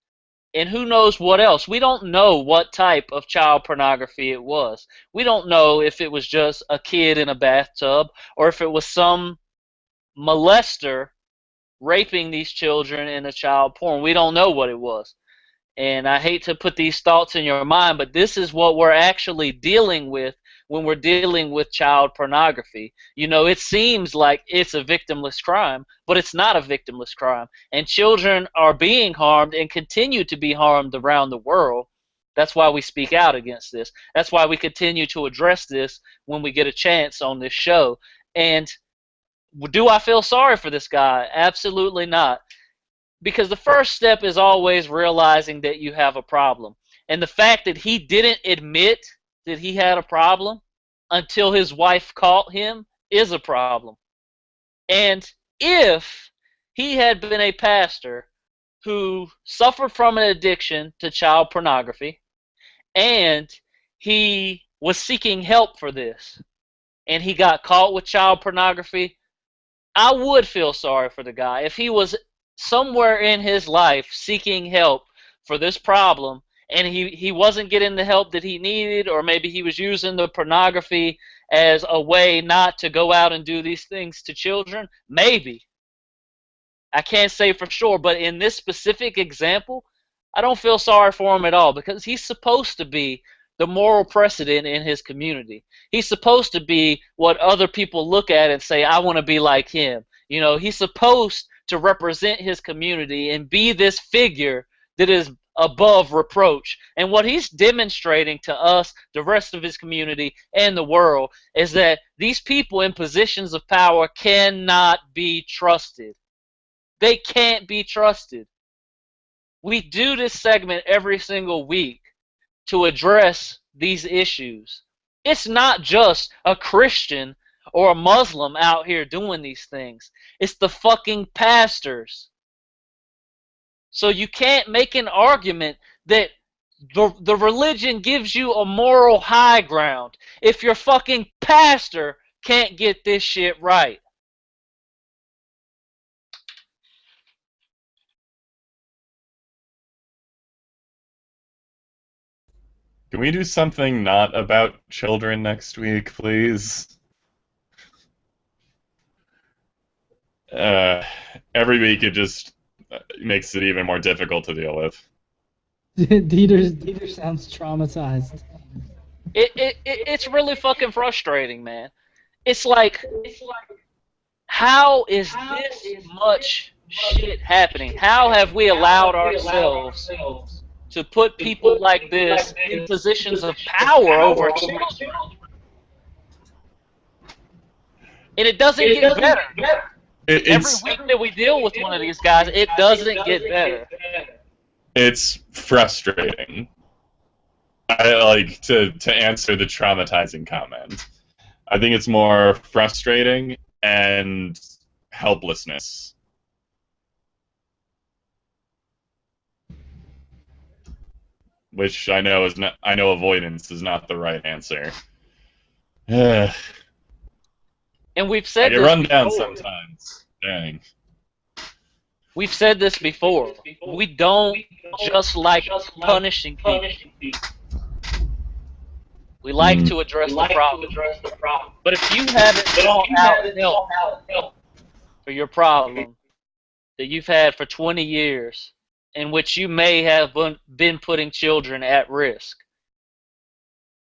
And who knows what else? We don't know what type of child pornography it was. We don't know if it was just a kid in a bathtub or if it was some molester raping these children in a child porn. We don't know what it was. And I hate to put these thoughts in your mind, but this is what we're actually dealing with when we're dealing with child pornography. You know, it seems like it's a victimless crime, but it's not a victimless crime. And children are being harmed and continue to be harmed around the world. That's why we speak out against this. That's why we continue to address this when we get a chance on this show. And do I feel sorry for this guy? Absolutely not. Because the first step is always realizing that you have a problem. And the fact that he didn't admit that he had a problem until his wife caught him is a problem. And if he had been a pastor who suffered from an addiction to child pornography and he was seeking help for this and he got caught with child pornography, I would feel sorry for the guy. If he was somewhere in his life seeking help for this problem and he wasn't getting the help that he needed, or maybe he was using the pornography as a way not to go out and do these things to children, maybe. I can't say for sure, but in this specific example, I don't feel sorry for him at all, because he's supposed to be the moral precedent in his community. He's supposed to be what other people look at and say, I want to be like him. You know, he's supposed to represent his community and be this figure that is above reproach. And what he's demonstrating to us, the rest of his community, and the world, is that these people in positions of power cannot be trusted. They can't be trusted. We do this segment every single week to address these issues. It's not just a Christian or a Muslim out here doing these things. It's the fucking pastors. So you can't make an argument that the religion gives you a moral high ground if your fucking pastor can't get this shit right. Can we do something not about children next week, please? Every week it just makes it even more difficult to deal with. Dieter sounds traumatized. It's really fucking frustrating, man. It's like how is this much shit happening? How have we allowed ourselves to put people like this in positions of power over children? And it doesn't get better. Every week that we deal with one of these guys, it doesn't get better. It's frustrating. I like to answer the traumatizing comment. I think it's more frustrating and helplessness. Which I know is not. I know avoidance is not the right answer. And we've said I get this run down before. sometimes. Dang. We've said this before. We don't just like punishing people. We like to address the problem. But if you haven't sought out help for your problem that you've had for 20 years, in which you may have been putting children at risk,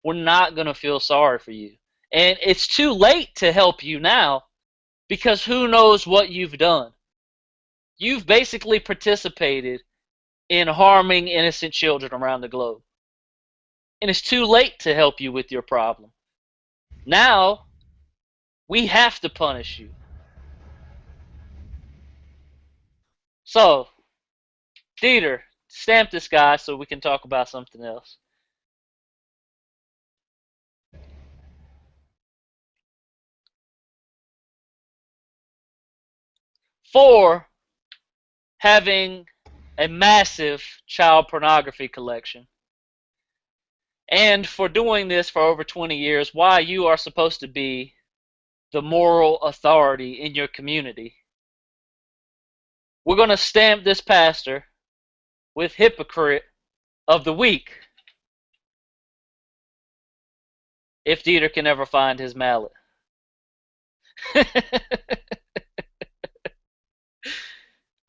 we're not going to feel sorry for you. And it's too late to help you now, because who knows what you've done. You've basically participated in harming innocent children around the globe. And it's too late to help you with your problem. Now, we have to punish you. So, Dieter, stamp this guy so we can talk about something else. For having a massive child pornography collection and for doing this for over 20 years, why you are supposed to be the moral authority in your community. We're going to stamp this pastor with Hypocrite of the Week if Dieter can ever find his mallet.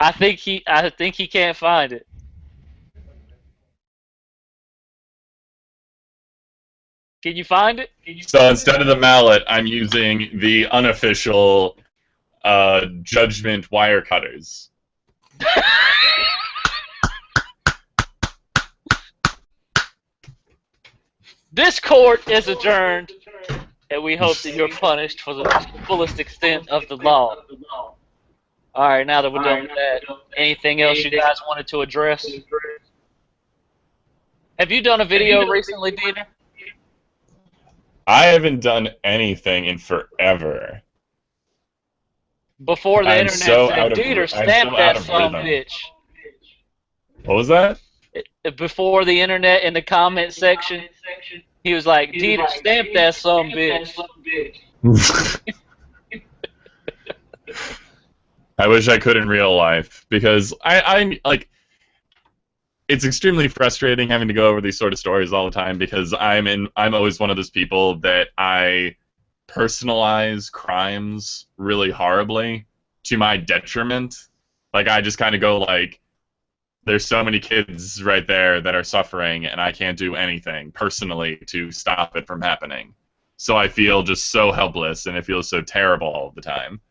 I think he can't find it. Can you find it? So instead of the mallet, I'm using the unofficial Judgment wire cutters. This court is adjourned, and we hope that you're punished for the fullest extent of the law. All right, now that we're done with that, anything else you guys wanted to address? Have you done a video recently, Dieter? I haven't done anything in forever. Before the internet said, Dieter, stamp that son of a bitch. What was that? Before the internet in the comment section, he was like, Dieter, stamp that son of a bitch. I wish I could in real life, because I'm like, it's extremely frustrating having to go over these sort of stories all the time, because I'm always one of those people that I personalize crimes really horribly to my detriment. Like, I just kind of go like, there's so many kids right there that are suffering, and I can't do anything personally to stop it from happening. So I feel just so helpless, and it feels so terrible all the time.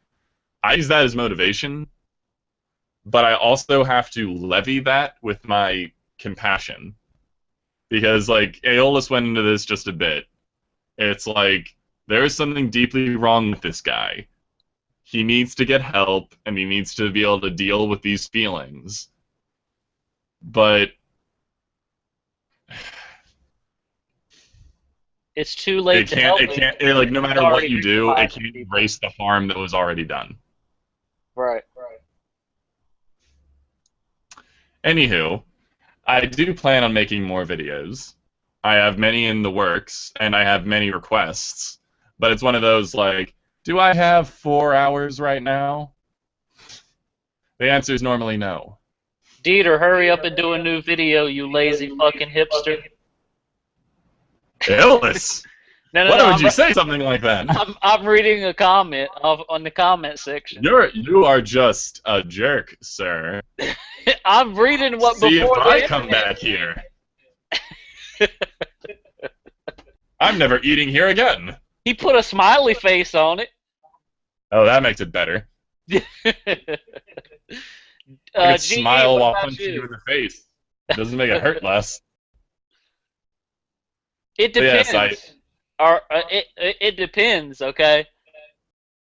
I use that as motivation, but I also have to levy that with my compassion. Because, like, Aeolus went into this just a bit. It's like, there is something deeply wrong with this guy. He needs to get help, and he needs to be able to deal with these feelings. But it's too late to help him. Like, no matter what you do, it can't erase the harm that was already done. Right. Anywho, I do plan on making more videos. I have many in the works, and I have many requests. But it's one of those, like, do I have 4 hours right now? The answer is normally no. Dieter, hurry up and do a new video, you lazy fucking hipster. Aeolus! Why would you say something like that? I'm reading a comment on the comment section. You are just a jerk, sir. I'm reading what See before if I come back here. I'm never eating here again. He put a smiley face on it. Oh, that makes it better. I could smile while punching you in the face. It doesn't make it hurt less. It depends. Yes, it depends, okay?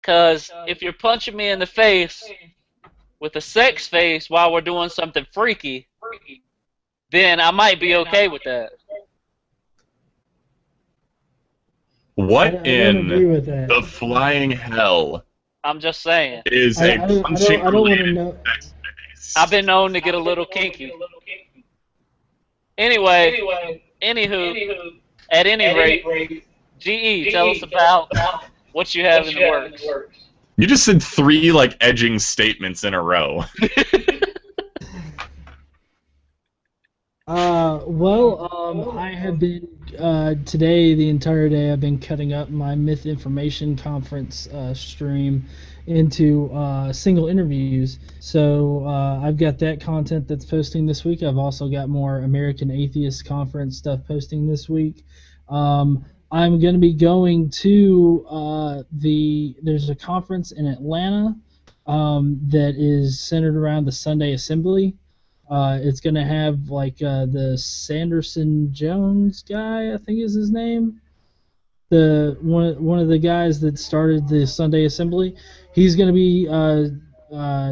Because if you're punching me in the face with a sex face while we're doing something freaky, then I might be okay with that. What in the flying hell? I'm just saying. Is a punching related sex face? I've been known to get a little kinky. Anyway, anywho, at any rate, GE, tell us about what you have in the works. You just said 3 like edging statements in a row. I have been today, the entire day, I've been cutting up my Myth Information Conference stream into single interviews. So I've got that content that's posting this week. I've also got more American Atheist Conference stuff posting this week. I'm going to be going to there's a conference in Atlanta that is centered around the Sunday Assembly. It's going to have like the Sanderson Jones guy, I think is his name. The one of the guys that started the Sunday Assembly. He's going to be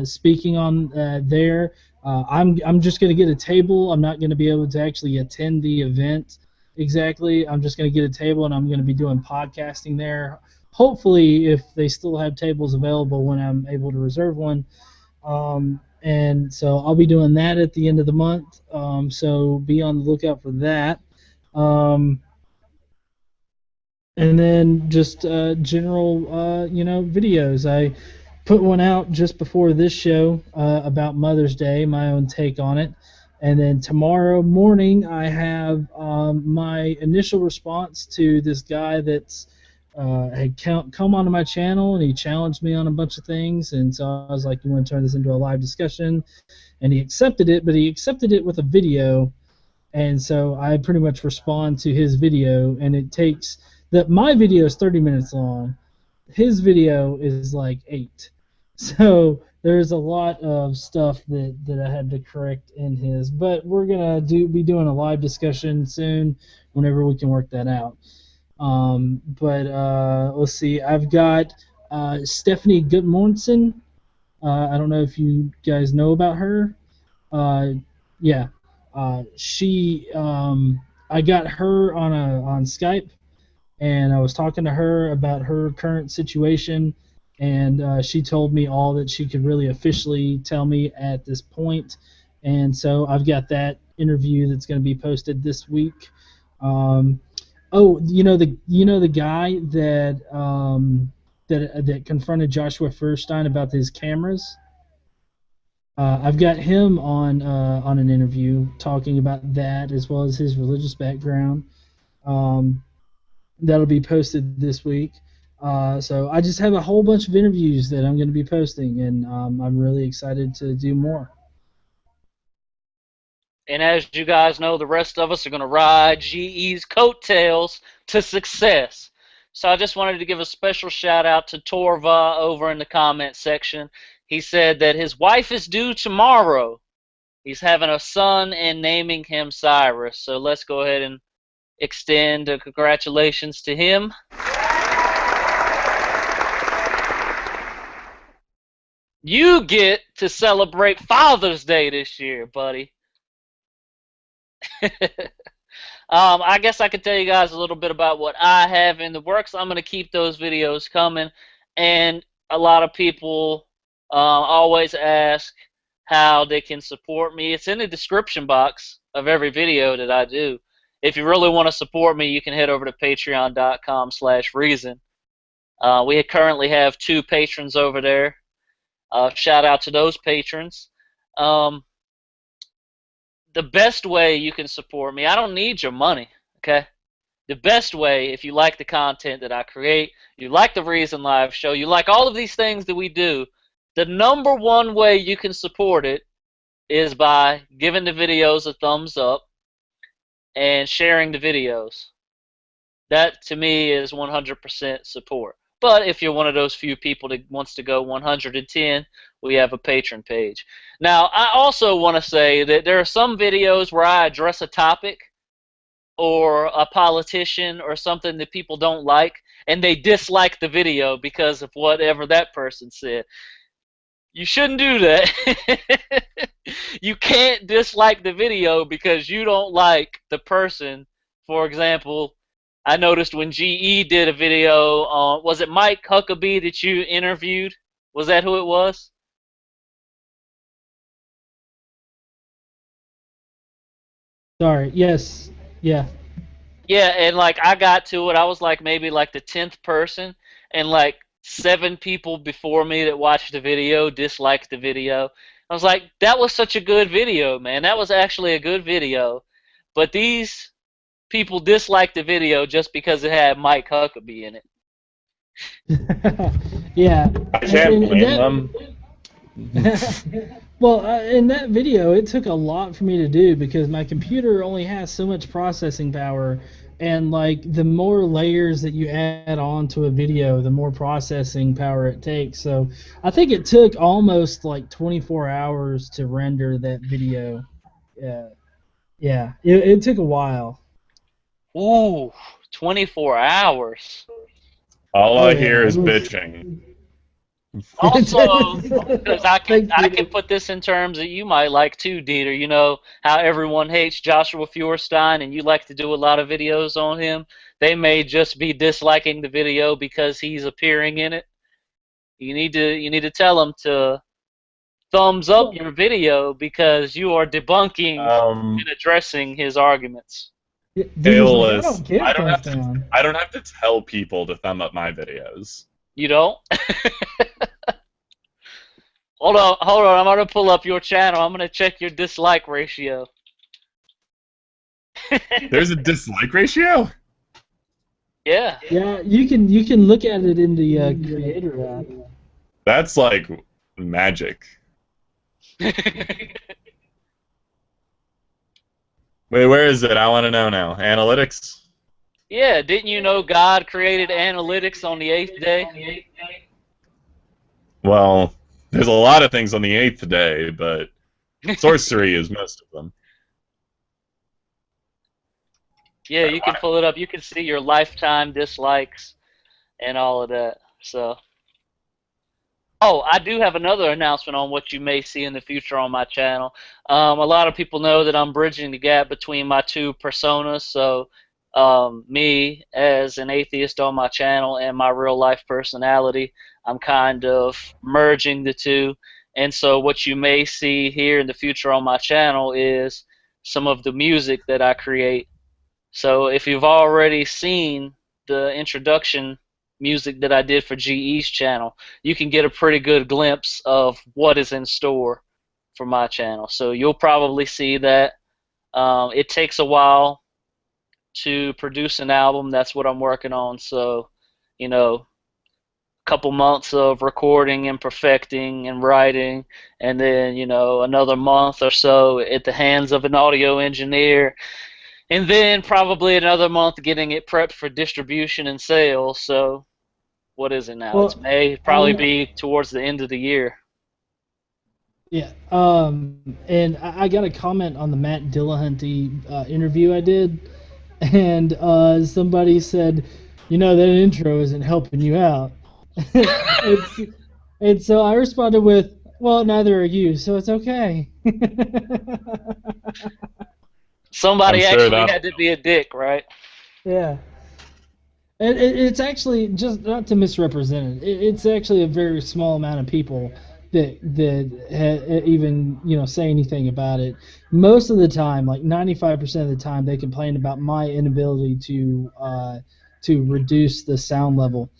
speaking on there. I'm just going to get a table. I'm not going to be able to actually attend the event exactly. I'm just going to get a table, and I'm going to be doing podcasting there. Hopefully, if they still have tables available when I'm able to reserve one. And so I'll be doing that at the end of the month. So be on the lookout for that. And then just general, videos. I put one out just before this show about Mother's Day, my own take on it. And then tomorrow morning, I have my initial response to this guy that's had come onto my channel, and he challenged me on a bunch of things. And so I was like, you want to turn this into a live discussion? And he accepted it, but he accepted it with a video. And so I pretty much respond to his video, and it takes... my video is 30 minutes long. His video is like 8. So there's a lot of stuff that I had to correct in his. But we're gonna be doing a live discussion soon, whenever we can work that out. Let's see. I've got Stephanie Gudmundsen. I don't know if you guys know about her. Yeah. She. I got her on Skype. And I was talking to her about her current situation, and she told me all that she could really officially tell me at this point. And so I've got that interview that's going to be posted this week. The guy that confronted Joshua Feuerstein about his cameras. I've got him on an interview talking about that, as well as his religious background. That'll be posted this week. So I just have a whole bunch of interviews that I'm going to be posting, and I'm really excited to do more. And as you guys know, the rest of us are going to ride GE's coattails to success. So I just wanted to give a special shout out to Torva over in the comment section. He said that his wife is due tomorrow. He's having a son and naming him Cyrus. So let's go ahead and extend congratulations to him. You get to celebrate Father's Day this year, buddy. I guess I could tell you guys a little bit about what I have in the works. I'm going to keep those videos coming, and a lot of people always ask how they can support me. It's in the description box of every video that I do. If you really want to support me, you can head over to patreon.com/reason. We currently have 2 patrons over there. Shout out to those patrons. The best way you can support me, I don't need your money, okay? The best way, if you like the content that I create, you like the Reason Live show, you like all of these things that we do, the number one way you can support it is by giving the videos a thumbs up and sharing the videos. That, to me, is 100% support. But if you're one of those few people that wants to go 110, we have a patron page. Now, I also want to say that there are some videos where I address a topic or a politician or something that people don't like, and they dislike the video because of whatever that person said. You shouldn't do that. You can't dislike the video because you don't like the person. For example, I noticed when GE did a video on, was it Mike Huckabee that you interviewed? Was that who it was? Sorry, yes, yeah. Yeah, and like I got to it, I was like maybe like the 10th person, and like 7 people before me that watched the video disliked the video. I was like, that was such a good video, man. That was actually a good video. But these people disliked the video just because it had Mike Huckabee in it. Yeah. I can't blame them. Well, in that video, it took a lot for me to do because my computer only has so much processing power, and like the more layers that you add on to a video, the more processing power it takes. So I think it took almost like 24 hours to render that video. Yeah, it took a while. Ooh, 24 hours. All I hear is bitching. Also, because I can put this in terms that you might like too, Dieter. You know how everyone hates Joshua Feuerstein, and you like to do a lot of videos on him. They may just be disliking the video because he's appearing in it. You need to tell them to thumbs up your video because you are debunking and addressing his arguments. Dude, Payless. I don't give I don't thumbs have to. down. I don't have to tell people to thumb up my videos. You don't? Hold on. I'm gonna pull up your channel. I'm gonna check your dislike ratio. There's a dislike ratio? Yeah. Yeah, you can look at it in the creator app. That's like magic. Wait, where is it? I want to know now. Analytics? Yeah, didn't you know God created analytics on the 8th day? Well, there's a lot of things on the 8th day, but sorcery is most of them. Yeah, you can pull it up. You can see your lifetime dislikes and all of that. So, oh, I do have another announcement on what you may see in the future on my channel. A lot of people know that I'm bridging the gap between my two personas. So, me as an atheist on my channel and my real life personality, I'm kind of merging the two. And so what you may see here in the future on my channel is some of the music that I create. So if you've already seen the introduction music that I did for GE's channel, you can get a pretty good glimpse of what is in store for my channel. So you'll probably see that. It takes a while to produce an album. That's what I'm working on. So, you know, a couple months of recording and perfecting and writing, and then, you know, another month or so at the hands of an audio engineer, and then probably another month getting it prepped for distribution and sales. So, what is it now? Well, It's May. Probably be towards the end of the year. Yeah. And I got a comment on the Matt Dillahunty interview I did, and somebody said, you know, that intro isn't helping you out. And so I responded with, well, neither are you, so it's okay. Somebody I'm sure actually that- had to be a dick, right? Yeah. It's actually, just not to misrepresent it, it's actually a very small amount of people that even, you know, say anything about it. Most of the time, like 95% of the time, they complain about my inability to reduce the sound level.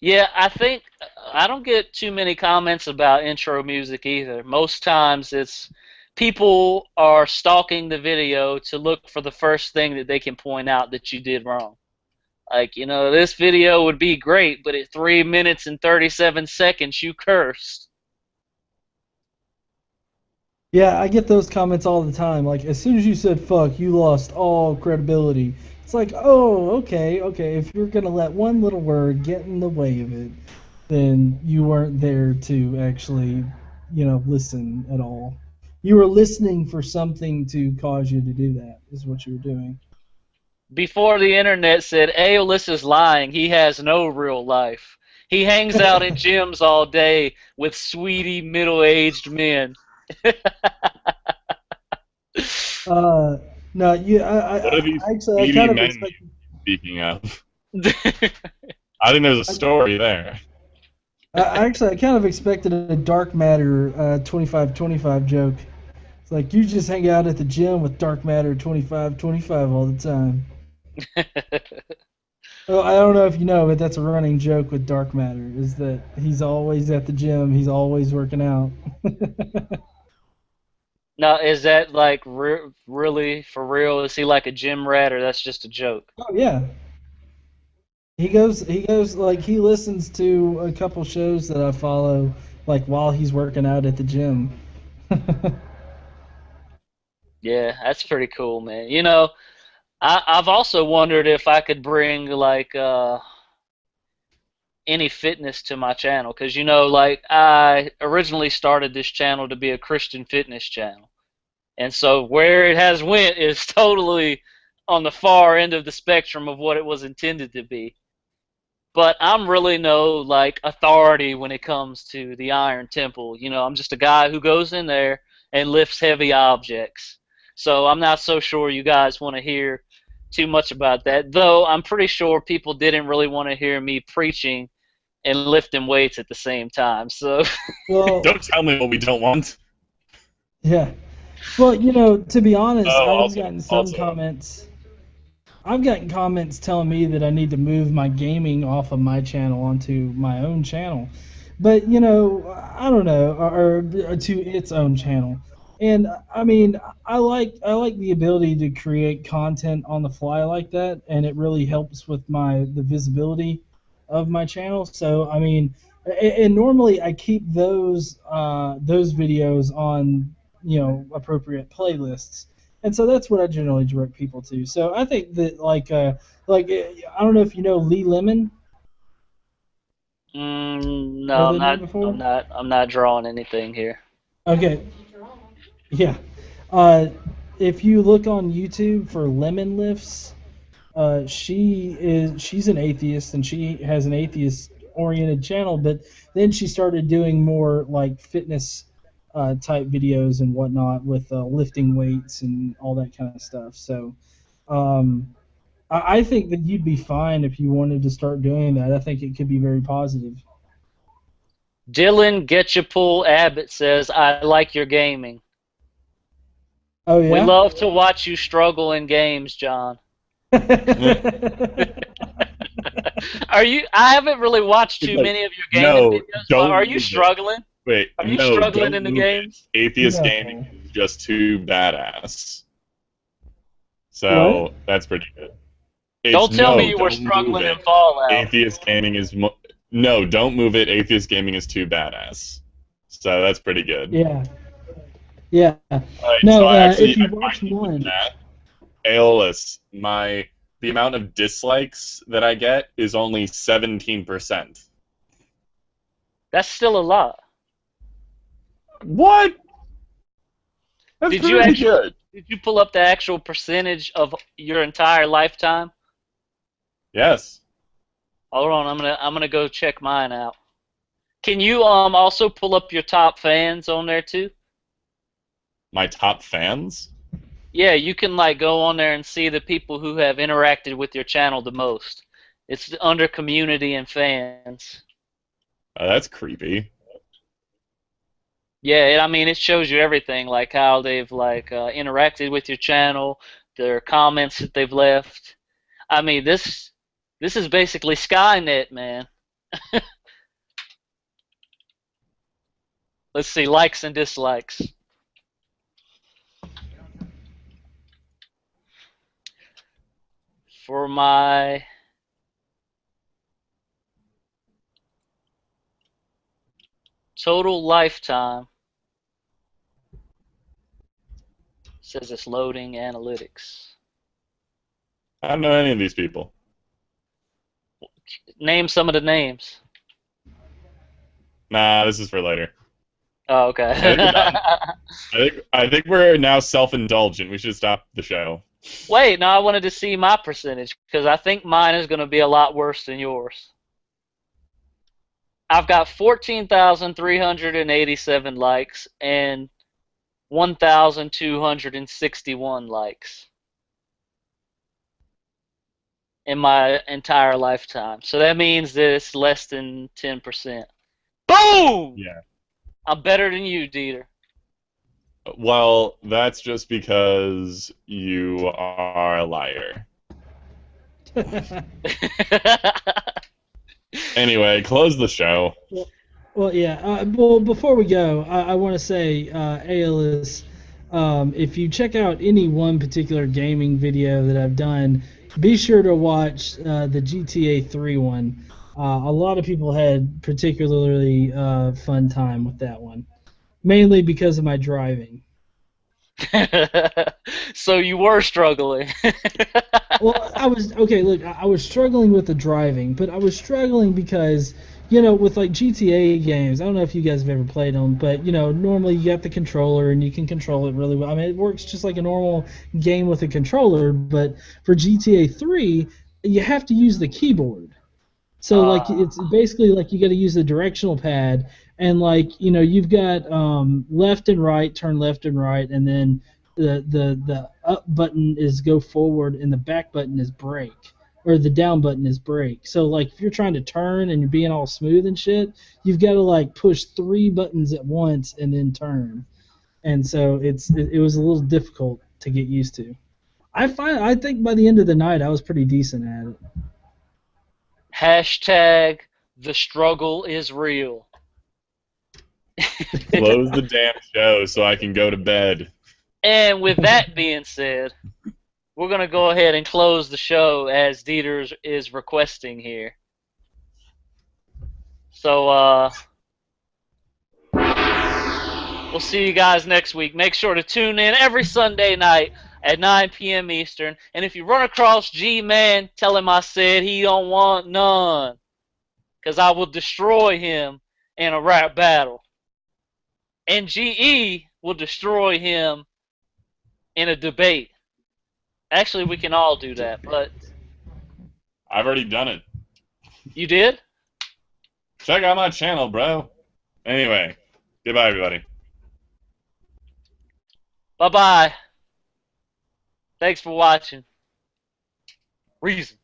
Yeah, I don't get too many comments about intro music either. Most times it's people are stalking the video to look for the first thing that they can point out that you did wrong. Like, you know, this video would be great, but at 3 minutes and 37 seconds you cursed. Yeah, I get those comments all the time. Like, as soon as you said fuck, you lost all credibility. It's like, oh, okay. If you're going to let one little word get in the way of it, then you weren't there to actually, you know, listen at all. You were listening for something to cause you to do that, is what you were doing. Before the internet said, Aeolus is lying, he has no real life. He hangs out in gyms all day with sweetie middle-aged men. No, you. What are these Actually, I speedy kind of men expected. speaking of? I think there's a story there. I kind of expected a Dark Matter 25-25 joke. It's like you just hang out at the gym with Dark Matter 25-25 all the time. Well, I don't know if you know, but that's a running joke with Dark Matter, is that he's always at the gym, he's always working out. Now, is that like really for real? Is he like a gym rat, or that's just a joke? Oh yeah. He goes like he listens to a couple shows that I follow like while he's working out at the gym. Yeah, that's pretty cool, man. You know, I've also wondered if I could bring like any fitness to my channel, because you know, like I originally started this channel to be a Christian fitness channel, and so where it has went is totally on the far end of the spectrum of what it was intended to be. But I'm really no like authority when it comes to the Iron Temple. You know, I'm just a guy who goes in there and lifts heavy objects. So I'm not so sure you guys want to hear too much about that, though I'm pretty sure people didn't really want to hear me preaching and lifting weights at the same time. So Well, Don't tell me what we don't want. yeah. Well, you know, to be honest, Also, I've gotten comments telling me that I need to move my gaming off of my channel onto my own channel. But, you know, I don't know, or to its own channel. And I mean, I like the ability to create content on the fly like that, and it really helps with the visibility of my channel. So, I mean, and normally I keep those videos on, you know, appropriate playlists. And so that's what I generally direct people to. So I think that I don't know if you know Lee Lemon. No, I'm not drawing anything here. Okay. Yeah. If you look on YouTube for Lemon Lifts, she's an atheist and she has an atheist-oriented channel, but then she started doing more like fitness type videos and whatnot with lifting weights and all that kind of stuff. So I think that you'd be fine if you wanted to start doing that. I think it could be very positive. Dylan Getchapool Abbott says, I like your gaming. Oh, yeah? We love to watch you struggle in games, John. I haven't really watched too many of your gaming videos. Are you struggling? Wait, are you struggling in the games? Atheist gaming is just too badass. So that's pretty good. Don't tell me you were struggling in Fallout. Atheist gaming is no, don't move it. Atheist gaming is too badass. So that's pretty good. Yeah. Yeah. Right, no, so if you watch one. Aeolus, the amount of dislikes that I get is only 17%. That's still a lot. What? That's pretty good. Did you pull up the actual percentage of your entire lifetime? Yes. Hold on, I'm gonna go check mine out. Can you also pull up your top fans on there too? My top fans? Yeah, you can like go on there and see the people who have interacted with your channel the most. It's under community and fans. That's creepy. Yeah, I mean it shows you everything, like how they've like interacted with your channel, their comments that they've left. I mean this is basically Skynet, man. Let's see, likes and dislikes. For my total lifetime, says it's loading analytics. I don't know any of these people. Name some of the names. Nah, this is for later. Oh, okay. I think we're now self-indulgent. We should stop the show. Wait, no, I wanted to see my percentage because I think mine is going to be a lot worse than yours. I've got 14,387 likes and 1,261 likes in my entire lifetime. So that means that it's less than 10%. Boom! Yeah. I'm better than you, Dieter. Well, that's just because you are a liar. Anyway, close the show. Well, yeah. Well, before we go, I want to say, Aeolus, if you check out any one particular gaming video that I've done, be sure to watch the GTA 3 one. A lot of people had particularly fun time with that one, mainly because of my driving. So you were struggling. Well, I was struggling with the driving, but I was struggling because, you know, with like GTA games, I don't know if you guys have ever played them, but, you know, normally you got the controller and you can control it really well. I mean, it works just like a normal game with a controller, but for GTA 3, you have to use the keyboard. So, like, it's basically like you got to use the directional pad, and, like, you know, you've got left and right, turn left and right, and then the up button is go forward, and the back button is brake, or the down button is brake. So, like, if you're trying to turn and you're being all smooth and shit, you've got to, like, push 3 buttons at once and then turn. and so it was a little difficult to get used to. I think by the end of the night I was pretty decent at it. Hashtag the struggle is real. Close the damn show so I can go to bed. And with that being said, we're going to go ahead and close the show as Dieter is requesting here. So, we'll see you guys next week. Make sure to tune in every Sunday night at 9 p.m. Eastern. And if you run across G-Man, tell him I said he don't want none. Because I will destroy him in a rap battle. And GE will destroy him in a debate. Actually, we can all do that, but... I've already done it. You did? Check out my channel, bro. Anyway, goodbye, everybody. Bye-bye. Thanks for watching. Reason.